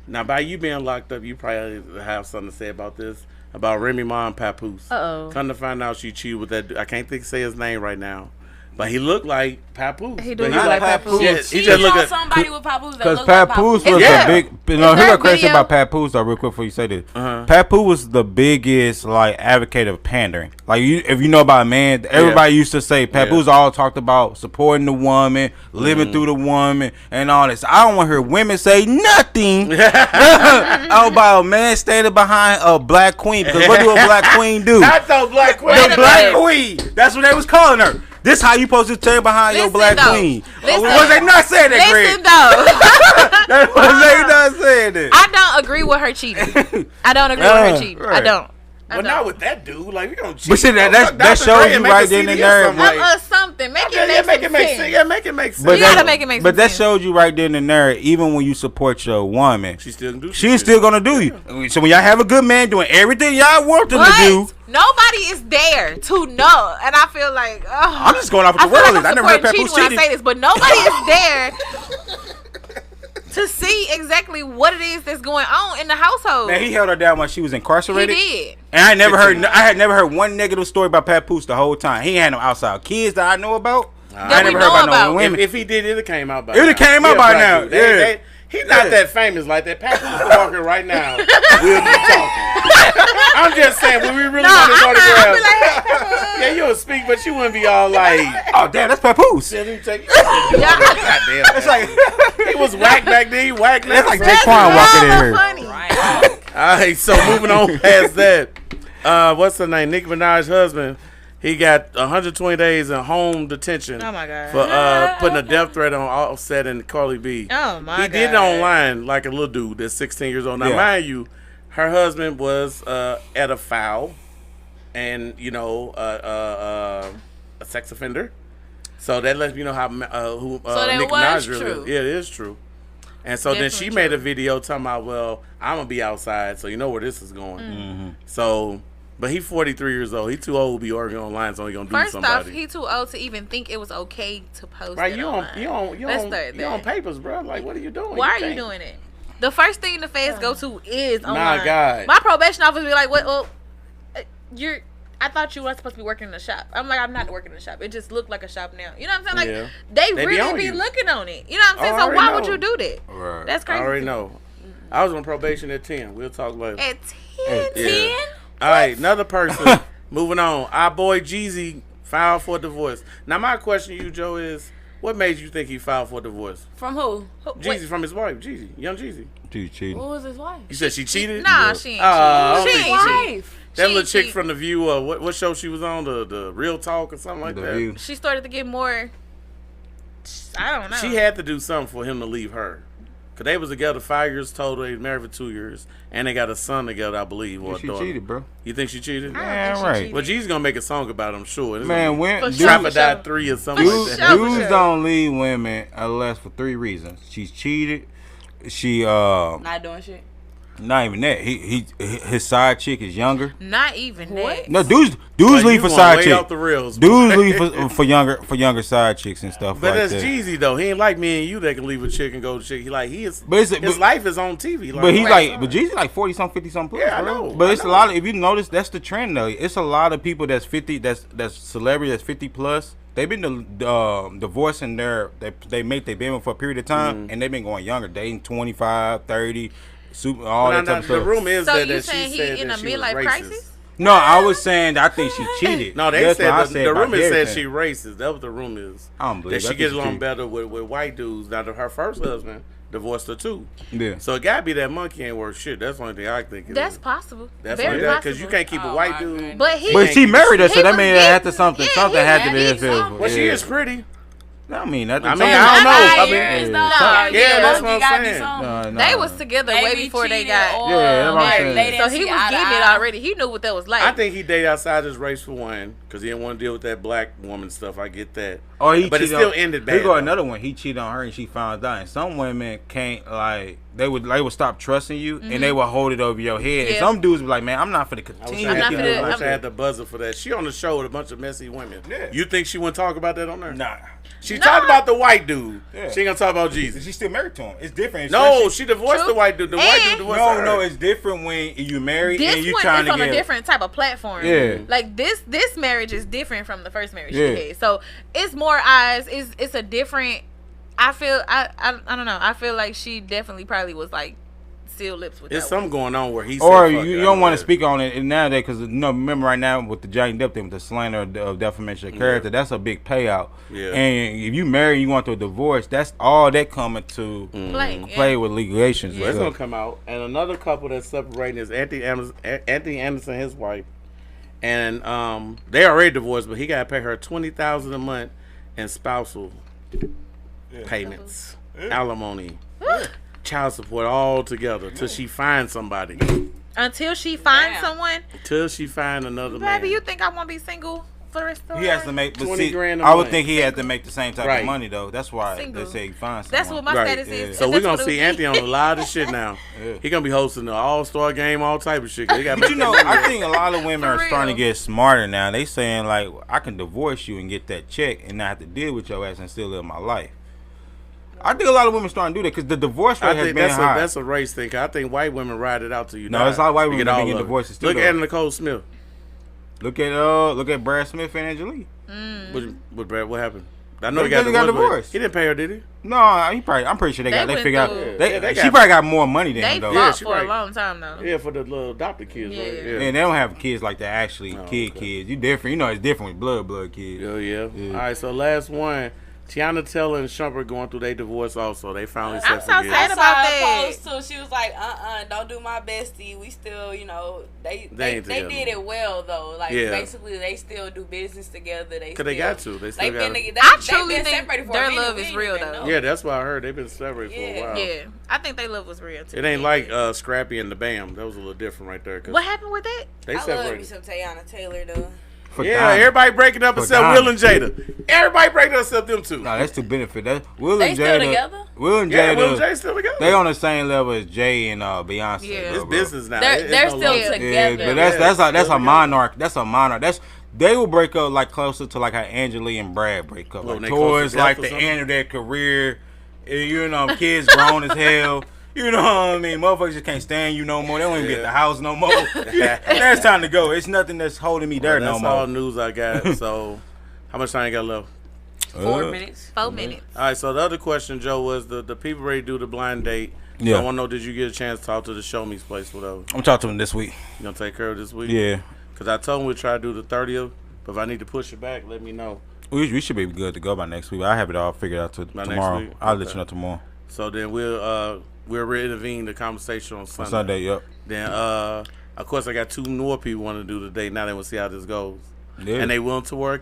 Now, by you being locked up, you probably have something to say about this, about Remy Ma and Papoose. Uh-oh. Come to find out she cheated with that dude. I can't say his name right now. But he looked like Papoose. He do But look like Papoose. Yeah, She he just look saw at somebody with Papoose that Because looked like Papoose Papoose. was Yeah. the big. You know, here's what crazy about Papoose though. Real quick before you say this, Papoose was the biggest like advocate of pandering. Like if you know about a man, everybody used to say Papoose all talked about supporting the woman, living through the woman, and all this. I don't want to hear women say nothing about a man standing behind a black queen. Because what do a black queen do? I thought Black Queen. The black queen. That's what they was calling her. This how you supposed to stand behind your black queen. Was they not saying that, Greg? Listen though, Was they not saying that? I don't agree with her cheating. I don't agree with her cheating. I right. don't. Well, not with that dude. Like, we don't cheat. But see, that shows you right then and there. Something. Make Yeah, it make it make sense. sense. Yeah, make it make sense. You gotta make it make But that sense. showed you right then and there. Even when you support your woman, She still can do. she's still gonna do you. So when y'all have a good man doing everything y'all want them to do, Nobody is there to know, and I feel like I'm just going off with I the feel world. like I I'm never heard supporting Papoose cheating when I say cheating. this, but nobody is there to see exactly what it is that's going on in the household. Man, he held her down while she was He incarcerated. did. And I had never heard one negative story about Papoose the whole time. He ain't had no outside kids that I know about. That I we never know heard about about. no women. If he did, it'd have came out by It would've came out by now, yeah. He's not that famous like that. Papoose walking right now. We'll be talking. I'm just saying, when we really want his autograph, yeah, you'll speak, but you wouldn't be all like, Oh damn, that's Papoose. let me take Goddamn. It's like He was whack back then. He whack now. that's like Jaquan walking in here. Funny. All right, so moving on past that, what's her name? Nicki Minaj's husband. He got 120 days in home detention. Oh my God. For putting a death threat on Offset and Carly B. Oh my God. He did it online like a little dude that's 16 years old. Now, Yeah. mind you, her husband was at a foul, and a sex offender. So that lets me know how who that Nicki was Minaj really true. is. Yeah, it is true. And so then she Definitely made true. a video talking about, well, I'm gonna be outside, so you know where this is going. Mm-hmm. So, but he's 43 years old. He too old to be arguing online, so he gonna do First somebody. off, he too old to even think it was okay to post Right, it you online. on papers, bro. Like, what are you doing? Why are you can't- doing it? The first thing the feds go to is online. God. My probation officer be like, "What? Well, I thought you were supposed to be working in the shop." I'm like, "I'm not working in the shop. It just looked like a shop now." You know what I'm saying? Like, Yeah. they They be really on be you. looking on it. You know what I'm saying? I So already why know. would you do that? Right. That's I crazy. already know. I was on probation at 10. We'll talk later. At 10, Yeah. All right, another person. Moving on. Our boy Jeezy filed for divorce. Now, my question to you, Joe, is what made you think he filed for divorce? From who? Jeezy from his wife, Jeezy, young Jeezy. Dude, cheating. Who was his wife? You said she cheated? Nah, she ain't. I don't She think ain't she cheat. Wife. That She little chick cheat. from The View, what show she was on, the Real Talk or something like The that. View. She started to get more. I don't know. She had to do something for him to leave her. Because they was together 5 years total. They was married for 2 years. And they got a son together, I believe. Or a She daughter. cheated, bro. You think she cheated? I don't Man, think she right. cheated. Well, Jeezy's going to make a song about it, I'm sure. It's Man, gonna when For dudes, sure. Trapper died 3 or something like that. dudes don't leave women unless for 3 reasons. She's cheated. She Not doing shit. not even that. His side chick is younger. Not even that. No, dudes Like, leave you for going side way chicks. off the rails. Dudes leave for younger side chicks and stuff But like that's that. Jeezy though. He ain't like me and you that can leave a chick and go to chick. He like his But life is on TV. Like, But he's right. like, but Jeezy like 40 something, 50 something. Yeah, I bro. know, But I it's a know. lot of, if you notice, that's the trend though. It's a lot of people that's 50, that's celebrity, that's 50 plus. They've been divorcing they mate their baby for a period of time, and they've been going younger, dating 25, 30, all that type of the stuff. room is So that, you that saying she he said in that a she was midlife racist. crisis? No, I was saying I think she cheated. No, they That's said what I the about rumor said everything. she racist. That was the rumor is. I don't believe that that. she gets She along cheated. better with white dudes. Now, her first husband divorced her too. Yeah. So it gotta be that monkey ain't worth shit. That's the only thing I think. That's possible. That's Very only that because possible. you can't keep a Oh, white my dude. goodness. But he. But she married her, so He that was means that had to getting- something. yeah, Something he had to had be these involved. songs. Well, she is pretty. I mean, that. I mean, I don't know. I mean, Years, though. yeah, yeah, that's what I'm Gotta be saying. something. They was together way Maybe before they cheated got. or Yeah, that's what I'm married. saying. They didn't So he see was eye to getting it eye. already. He knew what that was like. I think he dated outside his race for one because he didn't want to deal with that black woman stuff. I get that. Or he But it cheated still on, ended Here bad. go though. another one. He cheated on her and she found out. And some women can't like they would stop trusting you and they would hold it over your head. And some dudes be like, man, I'm not for the continue. I wish I had the buzzer for that. She on the show with a bunch of messy women. Yeah. You think she wouldn't talk about that on there? Nah. She talked about the white dude. Yeah. She ain't gonna talk about Jesus. She's still married to him. It's different. No, she divorced the white dude. The white dude divorced her. No, it's different when you married and you This trying one to is get on a different type of platform. Yeah. Like this marriage is different from the first marriage Yeah. she had. So it's more eyes. It's a different. I feel I don't know. I feel like she definitely probably was like sealed lips with. There's that something going on where he or said, you don't want to speak on it nowadays because remember right now with the Johnny Depp thing with the slander of defamation of character, that's a big payout. Yeah. And if you marry, you want to a divorce, that's all that coming to play with legislations. So it's gonna come out, and another couple that's separating is Anthony Anderson, his wife, and they already divorced, but he gotta pay her $20,000 a month in spousal payments, alimony, child support, all together till she finds somebody. Until she finds someone. Till she find another man. Baby, you think I want to be single for the rest of the He has to make 20 grand a I would month. think he had to make the same type of money though. That's why Single. they say he finds someone. That's what my status is. So we're That's gonna what it see would Anthony be. on a lot of shit now. He gonna be hosting the All-Star game, all type of shit. 'Cause he gotta But make you know, that I money. think a lot of women For are starting to real. get smarter now. They saying like, I can divorce you and get that check and not have to deal with your ass and still live my life. I think a lot of women starting to do that because the divorce rate I has think been high. that's a race thing. 'Cause I think white women ride it out till you No, die. it's a lot of white to women get that be all getting of it. divorces too, Look though. at Nicole Smith. Look at Brad Smith and Angelique. With Brad, what happened? I know They he got got divorced. divorced. He didn't pay her, did he? No, I'm pretty sure they went figured out. through- they She got- probably got more money than They him though. fought she for a right. long time though. Yeah, for the little adopted kids, right? Yeah. And they don't have kids like that actually okay. kids. You different. You know it's different with blood kids. Yeah. All right, so last one. Tiana Taylor and Shumpert going through their divorce also. They finally I'm set so forgive. sad I about saw that. a post too. She was like, don't do my bestie. We still, they ain't together. did it well though. Like Yeah. basically, they still do business together. Cause they got to. They still got to. I truly think their love is real though. Yeah, that's what I heard. They've been separated for a while. Yeah, I think their love was real too. It ain't like Scrappy and the Bam. That was a little different right there. 'Cause What happened with that? they I love me separated. some Tayana Taylor though. For Yeah, Diamond. everybody breaking up For except Diamond. Will and Jada. Everybody breaking up except them two. No, that's too benefit. That Will They and still Jada. together? Will and Yeah, Jada. Will and Jada still together. They on the same level as Jay and Beyonce. Yeah. bro, It's bro. business now. They're It's no still longer- together. Yeah, but that's a monarch. That's a monarch. They will break up like closer to like how Angela and Brad break up. Well, Like they towards close to like death or the something? end of their career. Kids grown as hell. You know what I mean? Motherfuckers just can't stand you no more. They don't even be at the house no more. That's time to go. It's nothing that's holding me there no That's more. all news I got. So, how much time you got left? 4 minutes. 4 minutes. All right. So the other question, Joe, was the people ready to do the blind date. So Yeah. I want to know, did you get a chance to talk to the Show Me's place, whatever? I'm talking to them this week. You gonna take care of this week? Yeah. Because I told him we'll try to do the 30th. But if I need to push it back, let me know. We should be good to go by next week. I have it all figured out By next tomorrow. week? I'll let Okay. you know tomorrow. So then we'll reintervene the conversation on Sunday. Sunday, yep. Then of course I got 2 more people want to do the date. Now they will see how this goes. Yeah. And they willing to wear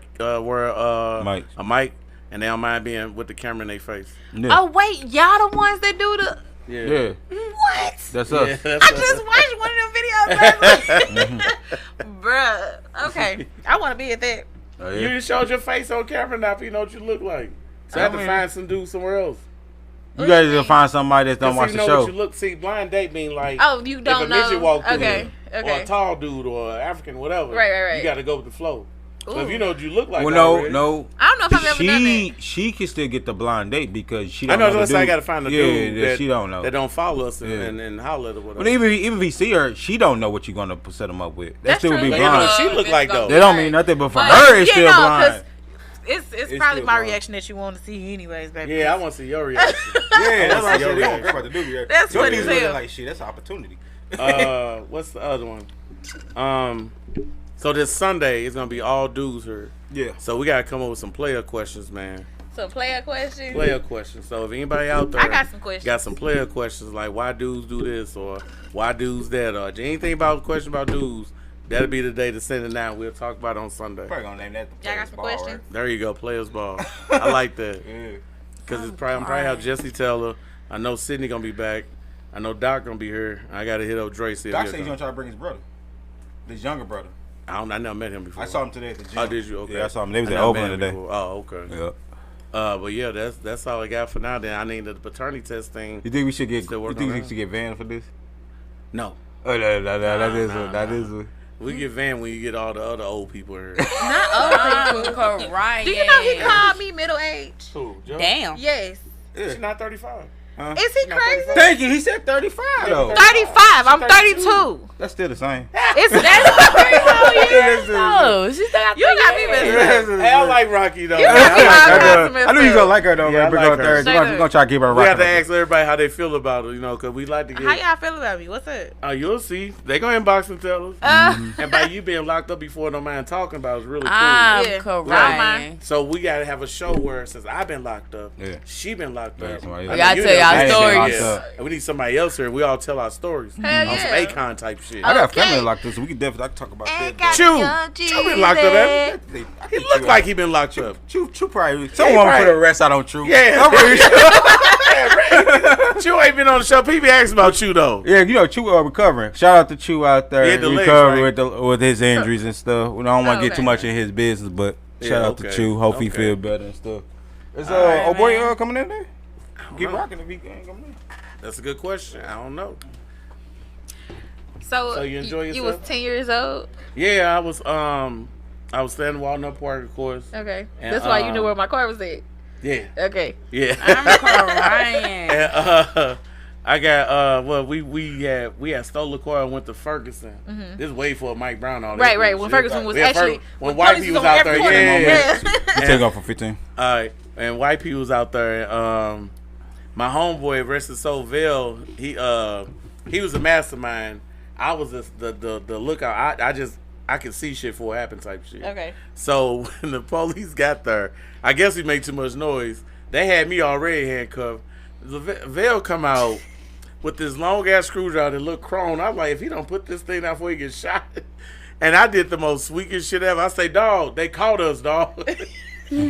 Mic. a mic, and they don't mind being with the camera in their face. Yeah. Oh wait, y'all the ones that do the Yeah. what? That's Yeah, us. that's I us. just watched one of them videos last week. Bruh. Okay. I want to be at that. Oh, You yeah. just showed your face on camera now, so you know what you look like. So I I have to mean- find some dude somewhere else. You guys gonna find somebody that don't Just watch so the you know what show. you look. See, blind date mean like Oh, you if don't a midget know. walk through Okay. or Okay. a tall dude or African whatever. Right. You got to go with the flow. So if Ooh. you know what you look like, Well, already, no. I don't know if I've ever done that. She can still get the blind date because she I don't know know that's the why I dude. got to find a Yeah, dude that that she don't know. that don't follow us and, Yeah. and holler at or whatever. But even if he see her, she don't know what you're gonna set him up with. That That's still would true. be But you know blind. what she look like though. That don't mean nothing, but for But, her, it's yeah, still no, 'cause blind. It's It's probably still my blind. reaction that you want to see anyways, baby. Yeah, I want to see your reaction. Yeah, that's what I Your said. They don't reaction. care about the dude. Yeah. That's Some funny dudes as hell. looking like shit. That's an opportunity. What's the other one? So this Sunday is gonna be all dudes here. Yeah. So we gotta come up with some player questions, man. So player question. Player questions. So if anybody out there I got some questions. got some player questions like why dudes do this or why dudes that or anything about question about dudes, that'll be the day to send it out. We'll talk about it on Sunday. Probably gonna name that the Y'all got some players' ball, questions? There you go, players ball. I like that right? Yeah. because it's probably I'm probably have Jesse Taylor. I know Sydney gonna be back. I know Doc gonna be here. I gotta hit up Dre. See if Doc he'll said he's come. gonna try to bring his brother, his younger brother. I never met him before. I saw him today at the gym. Oh, did you? Okay. Yeah, I saw him. They was I at never Oakland met him today. before. Oh, okay. Yeah. But yeah, that's all I got for now. Then I need the paternity test thing. You think we should get? Still You working think on we that? should get banned for this? No. Oh, that is. Nah. We get van when you get all the other old people here. Not old people. Right. Do you know he called me middle age? Who? Joe? Damn. Yes. She's not 35. Is he Not crazy? 35. Thank you. He said 35 though. 35. I'm 32. That's still the same. It's Oh, she still got You got me messed up. Hey, I like Rocky though. I knew you gonna like her though. Yeah, I Bring like her her. third. We're gonna try to keep her We have to rocking. ask everybody how they feel about it, because we like to get. How y'all feel about me? What's up? You'll see. They gonna inbox and tell us. And by you being locked up before, don't mind talking about it's really cool. I'm Yeah. crying. So we gotta have a show where since I've been locked up, Yeah. she been locked up. somebody I else. know Y'all you tell done y'all been stories. locked up. And we need somebody else here. We all tell our stories Hell on some yeah. Akon type shit. I got Okay. family locked up, so we can definitely talk about that. Chew been locked up. Haven't he? He look like he been locked up. Chew probably. Someone right. put a rest out on Chew. Yeah. I'm pretty sure. Chew ain't been on the show. People ask about Chew though. Yeah, Chew recovering. Shout out to Chew out there. Yeah, the legs, recovering right? with his injuries and stuff. I don't want to get Okay. too much in his business, but Yeah, shout out okay. to Chew. Hope he Okay. feel better and stuff. Is right, old boy man. coming in there? Keep know. rocking if he ain't coming in. That's a good question. I don't know. So you enjoy You was yourself? 10 years old. Yeah, I was standing in Walnut Park, of course. Okay. And, That's why you knew where my car was at. Yeah. Okay. Yeah. I'm crying. And, I got we had stole the car and went to Ferguson. This way for Mike Brown all that. Right, right. When bullshit. Ferguson was Yeah, actually when White police P was on out every there, corner. yeah. You take off for 15. All right, and White P was out there. And, my homeboy, rest his soul, Vail, he was a mastermind. I was the lookout. I could see shit before it happened type shit. Okay. So when the police got there, I guess we made too much noise. They had me already handcuffed. Vail come out with this long ass screwdriver that looked chrome. I'm like, if he don't put this thing out before he gets shot. And I did the most sweetest shit ever. I say, dog, they caught us, dog.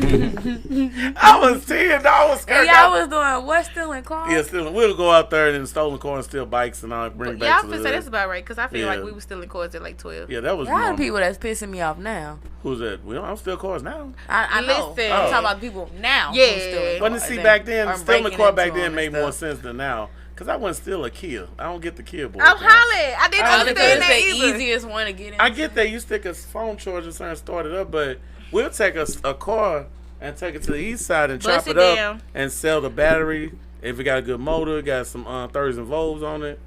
I was 10, dog. I was scared. Y'all was doing what still in car? Yeah, still, we'll go out there and in stolen car and steal bikes and all bring Yeah, back I to was the say that's about right because I feel Yeah. like we were still in courts at like 12. Yeah, that was Y'all the normal. people that's pissing me off now. Who's that? Well, I'm still cars now. I know. Listen. I'm talking about people now. Yeah. who's still in But cars see, and back then, are stealing a breaking car into back them then and made more stuff. sense than now. Because I wasn't still a kill. I don't get the kill boy. I'm hollering. I didn't Only because understand that it's the either. easiest one to get in. I get that you stick a phone charger and start it up, but we'll take a car and take it to the east side and Bust chop it it up down. and sell the battery. If it got a good motor, got some 30s and Volts on it,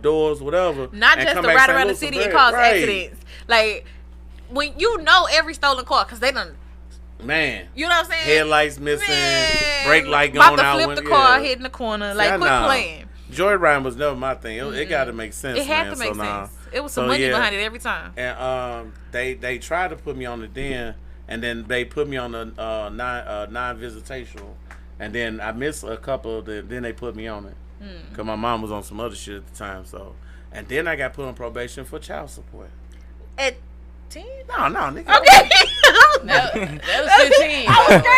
doors, whatever. Not and just come to back ride St. around the Louis city with and bread. cause Right. accidents. Like, when you know every stolen car, because they done, Man. you know what I'm saying? Headlights missing, Man, brake light about going to out. flip when- the car, yeah. hitting the corner. See, Like, I quit know. playing. Joyriding was never my thing. It got to make sense. It had man. to make So, nah. sense. It was So, some money yeah. behind it every time. And they tried to put me on the den, and then they put me on the non-visitational, and then I missed a couple. Then they put me on it because my mom was on some other shit at the time. So, and then I got put on probation for child support. At 10? No, nigga. Okay. That was 15. I was scared to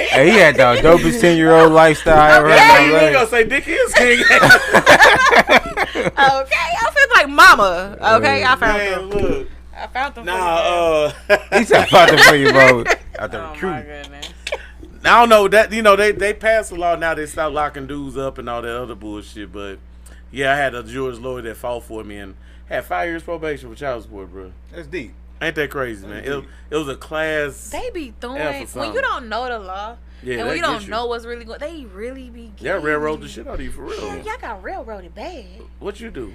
ask. Hey, he had the dopest 10-year-old lifestyle I ever Yeah, had. you in my ain't gonna life. say Dick is king. Okay, I feel like mama. Okay, I found Man, them. look. I found them. Nah, He said, "Fuck it for you, bro." Out the Oh my recruit. goodness. I don't know that they passed a law now. They stopped locking dudes up and all that other bullshit. But yeah, I had a George lawyer that fought for me and had 5 years probation for child support, bro. That's deep. Ain't that crazy, man? It was a class. They be doing Yeah, for when some. you don't know the law Yeah, and they when you get don't you. know what's really going. They really be. Yeah, railroad the shit out of you for real. Yeah, y'all got railroaded bad. What you do?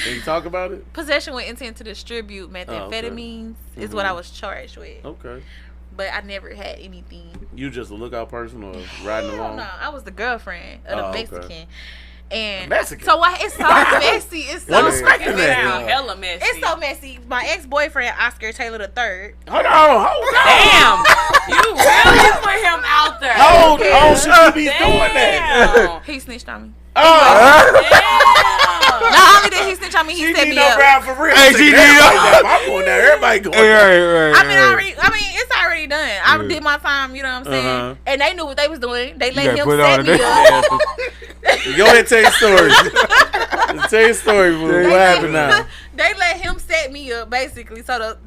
Can you talk about it? Possession with intent to distribute methamphetamines is what I was charged with, Okay. but I never had anything. You just a lookout person or riding Hell along? no, I was the girlfriend of the Oh, okay. Mexican. And Mexican? so it's so messy. It's so What respect is It that? sound hella messy. It's so messy. My ex-boyfriend Oscar Taylor III. Hold on. Damn. You really put him out there. Hold on. Should you be doing that? Damn. He snitched on me. Oh. Damn. Not only did he snitch on me, he She set need me no up. ground for real. Hey, she need Everybody I'm going down. Everybody going down. Right. I mean, it's already done. I did my time, you know what I'm saying? Uh-huh. And they knew what they was doing. They let gotta him put it set on me the- up. Go ahead and tell your story. Tell your story, boo. They What let happened now? They let him set me up, basically. So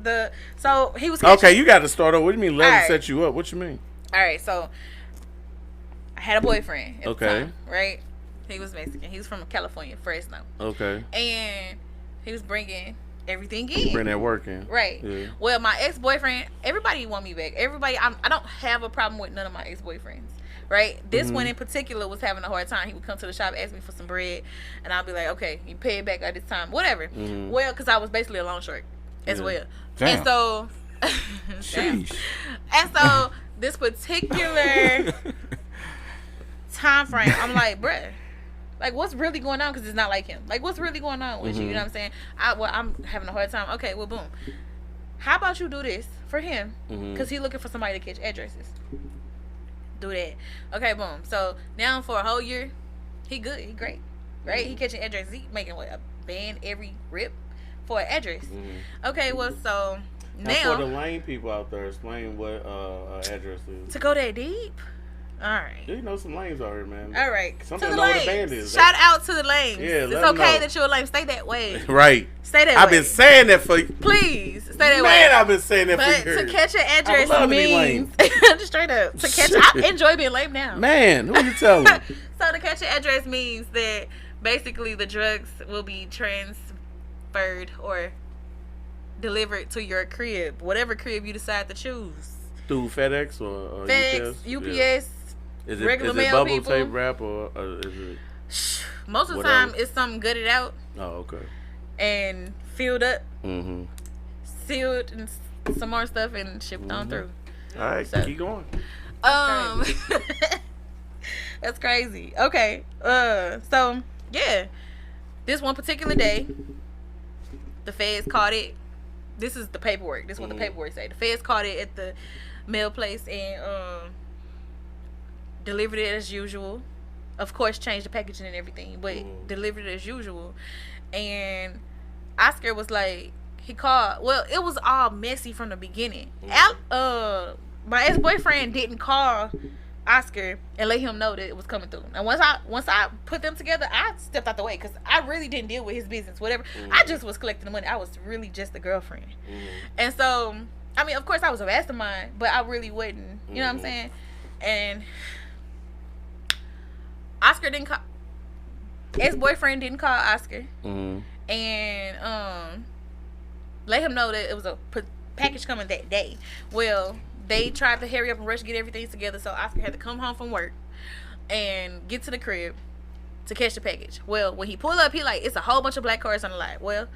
so he was Okay, you got to start over. What do you mean let him Alright. set you up? What you mean? All right, so I had a boyfriend at the Okay. time, right? He was Mexican. He was from California, Fresno. Okay. And he was bringing everything in. Bring that work in. Right. Yeah. Well, my ex-boyfriend, everybody want me back. Everybody, I don't have a problem with none of my ex-boyfriends. Right? This one in particular was having a hard time. He would come to the shop, ask me for some bread, and I'll be like, okay, you pay it back at this time. Whatever. Well, because I was basically a loan shark as well. Damn. And so... Sheesh. And so, this particular time frame, I'm like, bruh, like, what's really going on? Because it's not like him. Like, what's really going on with you? You know what I'm saying? I'm having a hard time. Okay, well, boom. How about you do this for him? Because he's looking for somebody to catch addresses. Do that. Okay, boom. So, now for a whole year, he good. He great. Right? He catching addresses. He making, what, a band every rip for an address. Okay, well, so, Now, for the lame people out there, explain what address is. to go that deep? All right. You know some lanes out here, man. All right. Some To people the know what a lanes. band is. Shout out to the lanes. Yeah, it's let 'em okay know. that you're a lame. Stay that way. Right. Stay that I've way. been saying that for you. Please stay that way. Man, I've been saying that But for years. to catch an I would address love to be means just straight up to catch. I enjoy being lame now. Man, who you telling? So to catch an address means that basically the drugs will be transferred or delivered to your crib, whatever crib you decide to choose. Through FedEx or FedEx, UPS? UPS. Yeah. Is regular it mail bubble people. tape wrap or is it? Most of the Whatever. time, it's something gutted out Oh, okay. and filled up, Mm-hmm. sealed, and some more stuff and shipped on through. All right, So- keep going. That's crazy. Okay. So yeah, this one particular day, the feds caught it. This is the paperwork. This is what the paperwork say. The feds caught it at the mail place and delivered it as usual. Of course, changed the packaging and everything, but delivered it as usual. And Oscar was like, he called. Well, it was all messy from the beginning. My ex-boyfriend didn't call Oscar and let him know that it was coming through. And once I put them together, I stepped out the way because I really didn't deal with his business, whatever. I just was collecting the money. I was really just a girlfriend. And so, I mean, of course, I was a mastermind, but I really wasn't. You know what I'm saying? And Oscar didn't call. Ex-boyfriend didn't call Oscar and let him know that it was a package coming that day. Well, they tried to hurry up and rush to get everything together, so Oscar had to come home from work and get to the crib to catch the package. Well, when he pulled up, he like, it's a whole bunch of black cars on the lot. Well,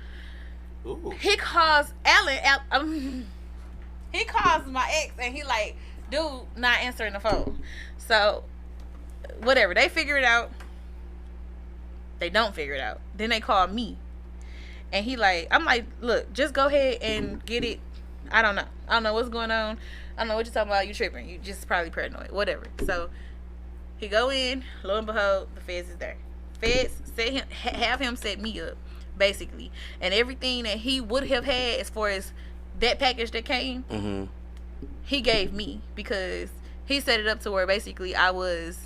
he calls Alan. He calls my ex, and he like, dude, not answering the phone. So, whatever. They figure it out. They don't figure it out. Then they call me. And he like, I'm like, look, just go ahead and get it. I don't know what's going on. I don't know what you're talking about. You tripping. You just probably paranoid. Whatever. So he go in. Lo and behold, the feds is there. Feds have him set me up, basically. And everything that he would have had as far as that package that came, he gave me. Because he set it up to where basically I was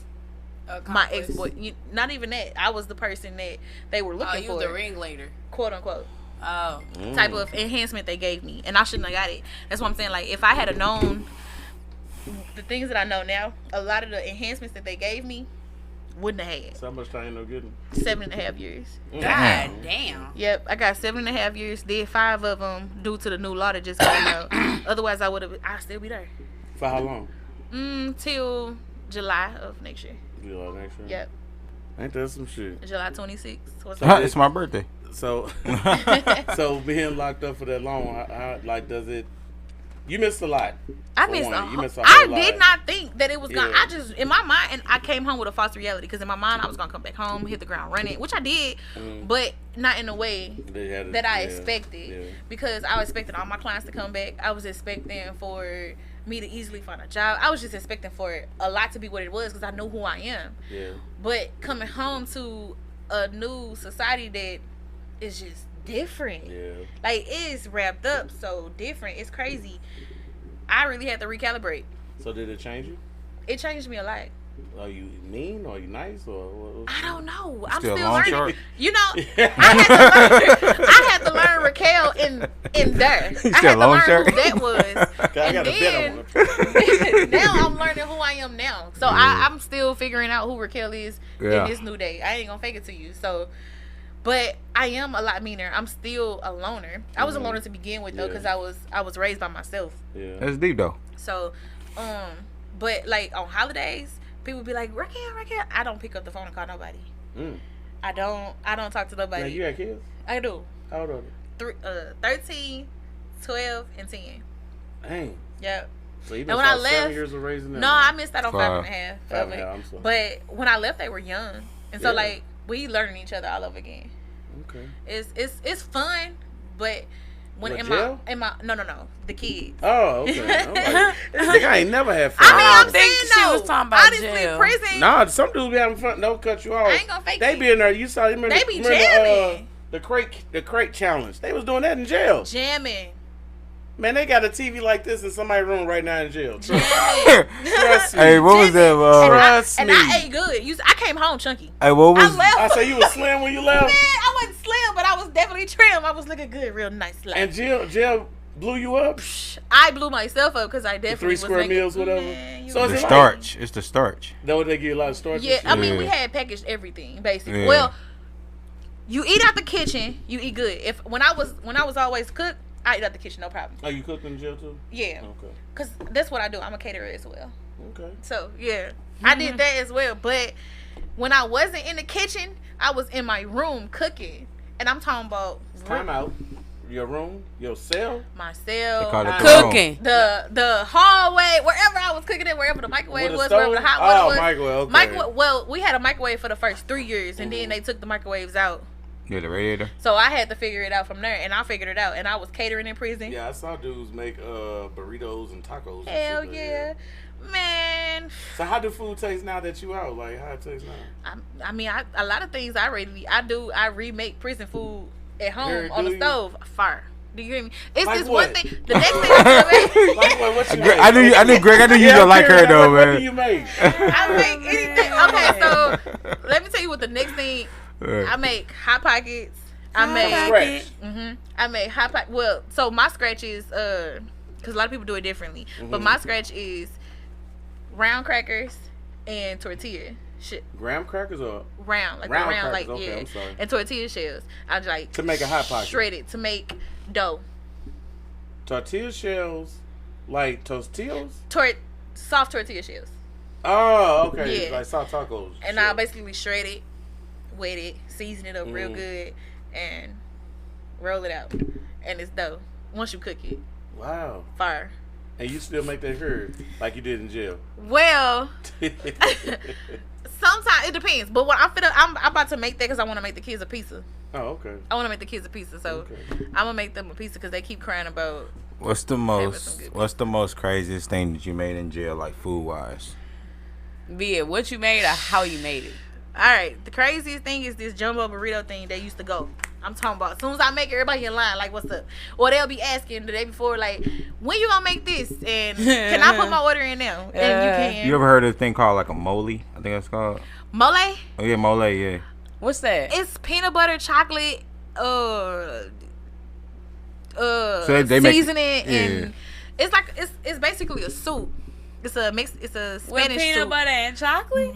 my ex-boy. Not even that. I was the person that they were looking for. You the ringleader. Quote unquote. Oh. Type of enhancement they gave me. And I shouldn't have got it. That's what I'm saying. Like, if I had known the things that I know now, a lot of the enhancements that they gave me wouldn't have had. So how much time no getting? 7.5 years. God damn. Yep, I got 7.5 years. Did 5 of them due to the new law that just came out. Otherwise, I'd still be there. For how long? Till July of next year. July next year? Yep. Ain't that some shit? July 26th. It's my birthday. So, so being locked up for that long, like, does it? You missed a lot. I for missed one. a You whole, missed a I whole did lot. not think that it was gonna. Yeah. I just, in my mind, and I came home with a false reality because in my mind I was gonna come back home, hit the ground running, which I did, but not in a way that I expected. Because I was expecting all my clients to come back. I was expecting for me to easily find a job. I was just expecting for a lot to be what it was because I know who I am. Yeah. But coming home to a new society that is just different. Yeah. Like, it's wrapped up so different. It's crazy. I really had to recalibrate. So did it change you? It changed me a lot. Are you mean or are you nice or what? I don't know. I'm still still long learning. short? You know, I had to learn Raquel in there. I still had to long learn shirt? who that was. I got a bet then, on one. now I'm learning who I am now. So I'm still figuring out who Raquel is in this new day. I ain't gonna fake it to you. So, but I am a lot meaner. I'm still a loner. I was a loner to begin with though, because I was raised by myself. Yeah. That's deep though. So, but like on holidays, people be like, Raquel. I don't pick up the phone and call nobody. I don't talk to nobody. Now you got kids? I do. How old are they? 13, 12, and 10. Dang. Yep. So you And missed when I out 7 left, years of raising them. no, I missed out on 5.5. 5.5, I'm sorry. But when I left, they were young, and so Yeah. like we learning each other all over again. Okay. It's fun, but when What, in jail? my no the kids. Oh, okay. I'm like, this nigga I ain't never had fun. I mean, I I'm don't think saying she no. was talking about Honestly, jail. prison. Nah, some dudes be having fun. Don't cut you off. I ain't gonna fake They it. be in there. You saw. Remember, They be remember, jamming. the crate challenge. They was doing that in jail. Jamming. Man, they got a TV like this in somebody's room right now in jail. Jamming. Trust me. Hey, what was that? Trust and me. I ate good. I came home chunky. Hey, what I was? left. I say you was slim when you left, Man, I wasn't slim, but I was definitely trim. I was looking good, real nice. Like, and jail blew you up. I blew myself up because I The definitely 3 was square making- meals, whatever. Man, you So The is it starch. It's the starch. Though they give you a lot of starch. yeah, I mean, Yeah. we had packaged everything basically. Yeah. Well, you eat out the kitchen, you eat good. If when I was always cooked, I eat out the kitchen, no problem. Oh, you cooked in jail too? Yeah, Okay. because that's what I do. I'm a caterer as well. Okay. So yeah, I did that as well. But when I wasn't in the kitchen, I was in my room cooking, and I'm talking about Time out. Your room, your cell. my They cell, call it the Cooking. the hallway, wherever I was cooking it, wherever the microwave With a was, stove? wherever the hot water Oh, was. microwave, okay. Well, we had a microwave for the first 3 years, and then Mhm. they took the microwaves out. Yeah, the radiator. So I had to figure it out from there, and I figured it out. And I was catering in prison. Yeah, I saw dudes make burritos and tacos. and Hell shit like yeah, that. man. So how do food taste now that you out? Like how it tastes now? I mean, a lot of things I remake prison food at home Here, on do the you? stove. Fire. Do you hear me? It's Like this what? one thing. The next thing I make, Like what you Greg, make? I knew Greg. I knew you Yeah, gonna like her period. though, What man. do you make? I make anything. Okay, so let me tell you what the next thing. I make hot pockets. I make. Scratch. I make hot pocket. Well, so my scratch is because a lot of people do it differently, but my scratch is round crackers and tortilla. Shit, Graham crackers or round like Round the round crackers, like okay, yeah, I'm sorry. and tortilla shells. I like To make a hot pocket. shred it to make dough. tortilla shells, like tostillas? Soft tortilla shells, Oh, okay. Yeah. Like soft tacos. and I basically shred it, wet it, season it up real Mm. good, and roll it out, and it's dough. Once you cook it, Wow. fire. And you still make that herd like you did in jail. Well. Sometimes it depends, but what I'm about to make that because I want to make the kids a pizza. Oh, okay. I want to make the kids a pizza, so Okay. I'm gonna make them a pizza because they keep crying about. What's the some most? good What's the most craziest thing that you made in jail, like food wise? Be it what you made or how you made it. All right, the craziest thing is this jumbo burrito thing that used to go. I'm talking about. As soon as I make it, everybody in line like, "What's up?" Or they'll be asking the day before, like, "When you gonna make this?" And can I put my order in now? And you can. You ever heard of a thing called like a mole? I think that's called. Mole? Oh yeah, mole. Yeah. What's that? It's peanut butter, chocolate, So they make- seasoning, yeah. and it's like it's basically a soup. It's a mix. It's a With Spanish peanut soup. butter and chocolate?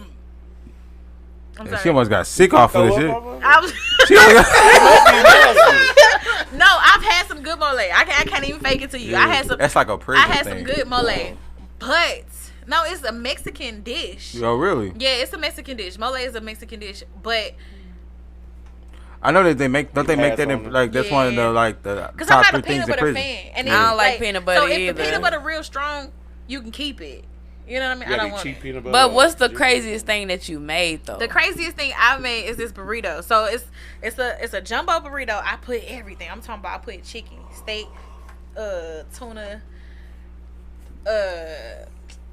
I'm She sorry. almost got sick off of this Throw shit. up over? I was- She almost got- no, I've had some good mole. I can't even fake it to you. I had some. That's like a prison I had thing. some good mole, but no, it's a Mexican dish. Oh really? Yeah, it's a Mexican dish. Mole is a Mexican dish, but I know that they make. Don't they make pass that on in it. like that's one of Yeah. the like the because I'm top not 3 a things peanut in butter prison? fan, and I don't it's like peanut butter So if either. the peanut butter real strong, you can keep it. You know what I mean? Yeah, I don't they want cheap it. peanut butter. But what's the Juicy. craziest thing that you made though? The craziest thing I made is this burrito. So it's a jumbo burrito. I put everything. I'm talking about I put chicken, steak, tuna,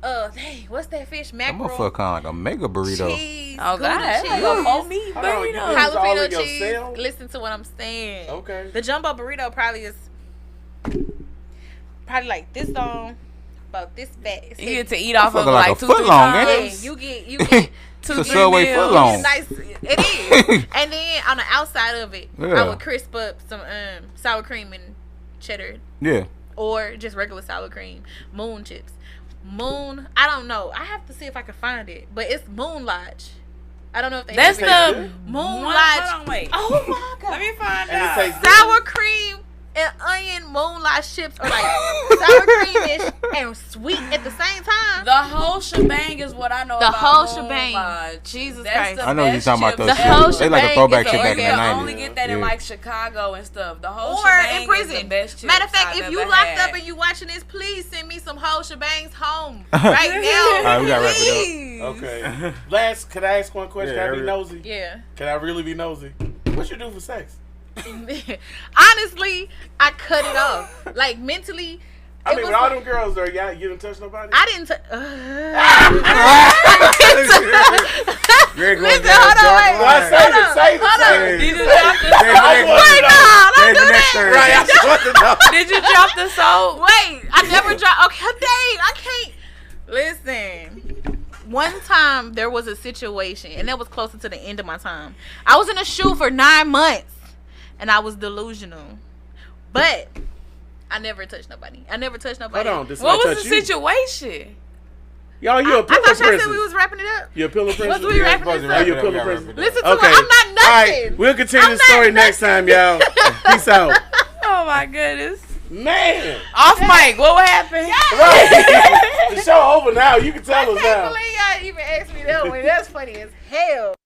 dang, what's that fish? That Mackerel, motherfucker kind of like a mega burrito. cheese, Oh Gouda God, that's cheese, like a whole meat Hold on, you burrito. put this all in jalapeno your cheese. cell? Listen to what I'm saying. Okay. The jumbo burrito probably like this long, about this fat. You get to eat off of it Fucking like like a 2-3 foot long, ain't times. it? Yeah, you get It's 2-3 a Subway meals. foot long. nice. It is. And then on the outside of it, I Yeah. would crisp up some sour cream and cheddar, Yeah. or just regular sour cream, moon chips. I don't know. I have to see if I can find it, but it's Moon Lodge. I don't know if they That's have it. the Moon one- Lodge. Hold on, wait. Oh my god. Let me find And it out. tastes good. Sour cream and onion Moon Lodge chips are like sour creamish and sweet at the same time. The whole shebang is what I know The about whole Moon shebang. Lodge. Jesus That's Christ. the I know you're best talking about chips those The ever. whole shit. They like a shebang throwback is shit a- back in You the can only 90s. get that in Yeah. like Chicago and stuff. The whole Or shebang in prison. is the best chips Matter of fact, I've if you ever locked had. up and you watching this, please send me some whole shebangs home right now. All right, we gotta wrap it Please. Okay. Last, could I ask one question? Yeah, Can I be every- nosy? Yeah. Can I really be nosy? What you do for sex? Honestly, I cut it off. Like mentally, I it mean, was with all like- them girls there, y'all, you didn't touch nobody? I didn't. You're going Listen, down hold on, dark wait. Well, I line. say Hold it, on, say it, hold say on. it. Did you drop the There's the next I Thursday. wanna There's the next Thursday. Right, I just want to know. Did you drop the soap? Wait, I never dropped. Okay, dang, I can't. Listen, one time there was a situation, and that was closer to the end of my time. I was in a shoe for 9 months, and I was delusional, but I never touched nobody. Hold on, this What might was touch the you. situation? Y'all, you a I pillow thought y'all said princess. we was wrapping it up. You a pillow princess? Was we Yeah, wrapping supposed this to up? wrap you it a up, pillow we gotta princess? wrap it up. Listen to Okay. me. I'm not All nothing. right, we'll continue I'm the story not next time, y'all. Peace out. Oh my goodness. Man. Off mic. What happened? Right. The show over now. You can tell I us can't now. believe y'all even asked me that one. That's funny as hell.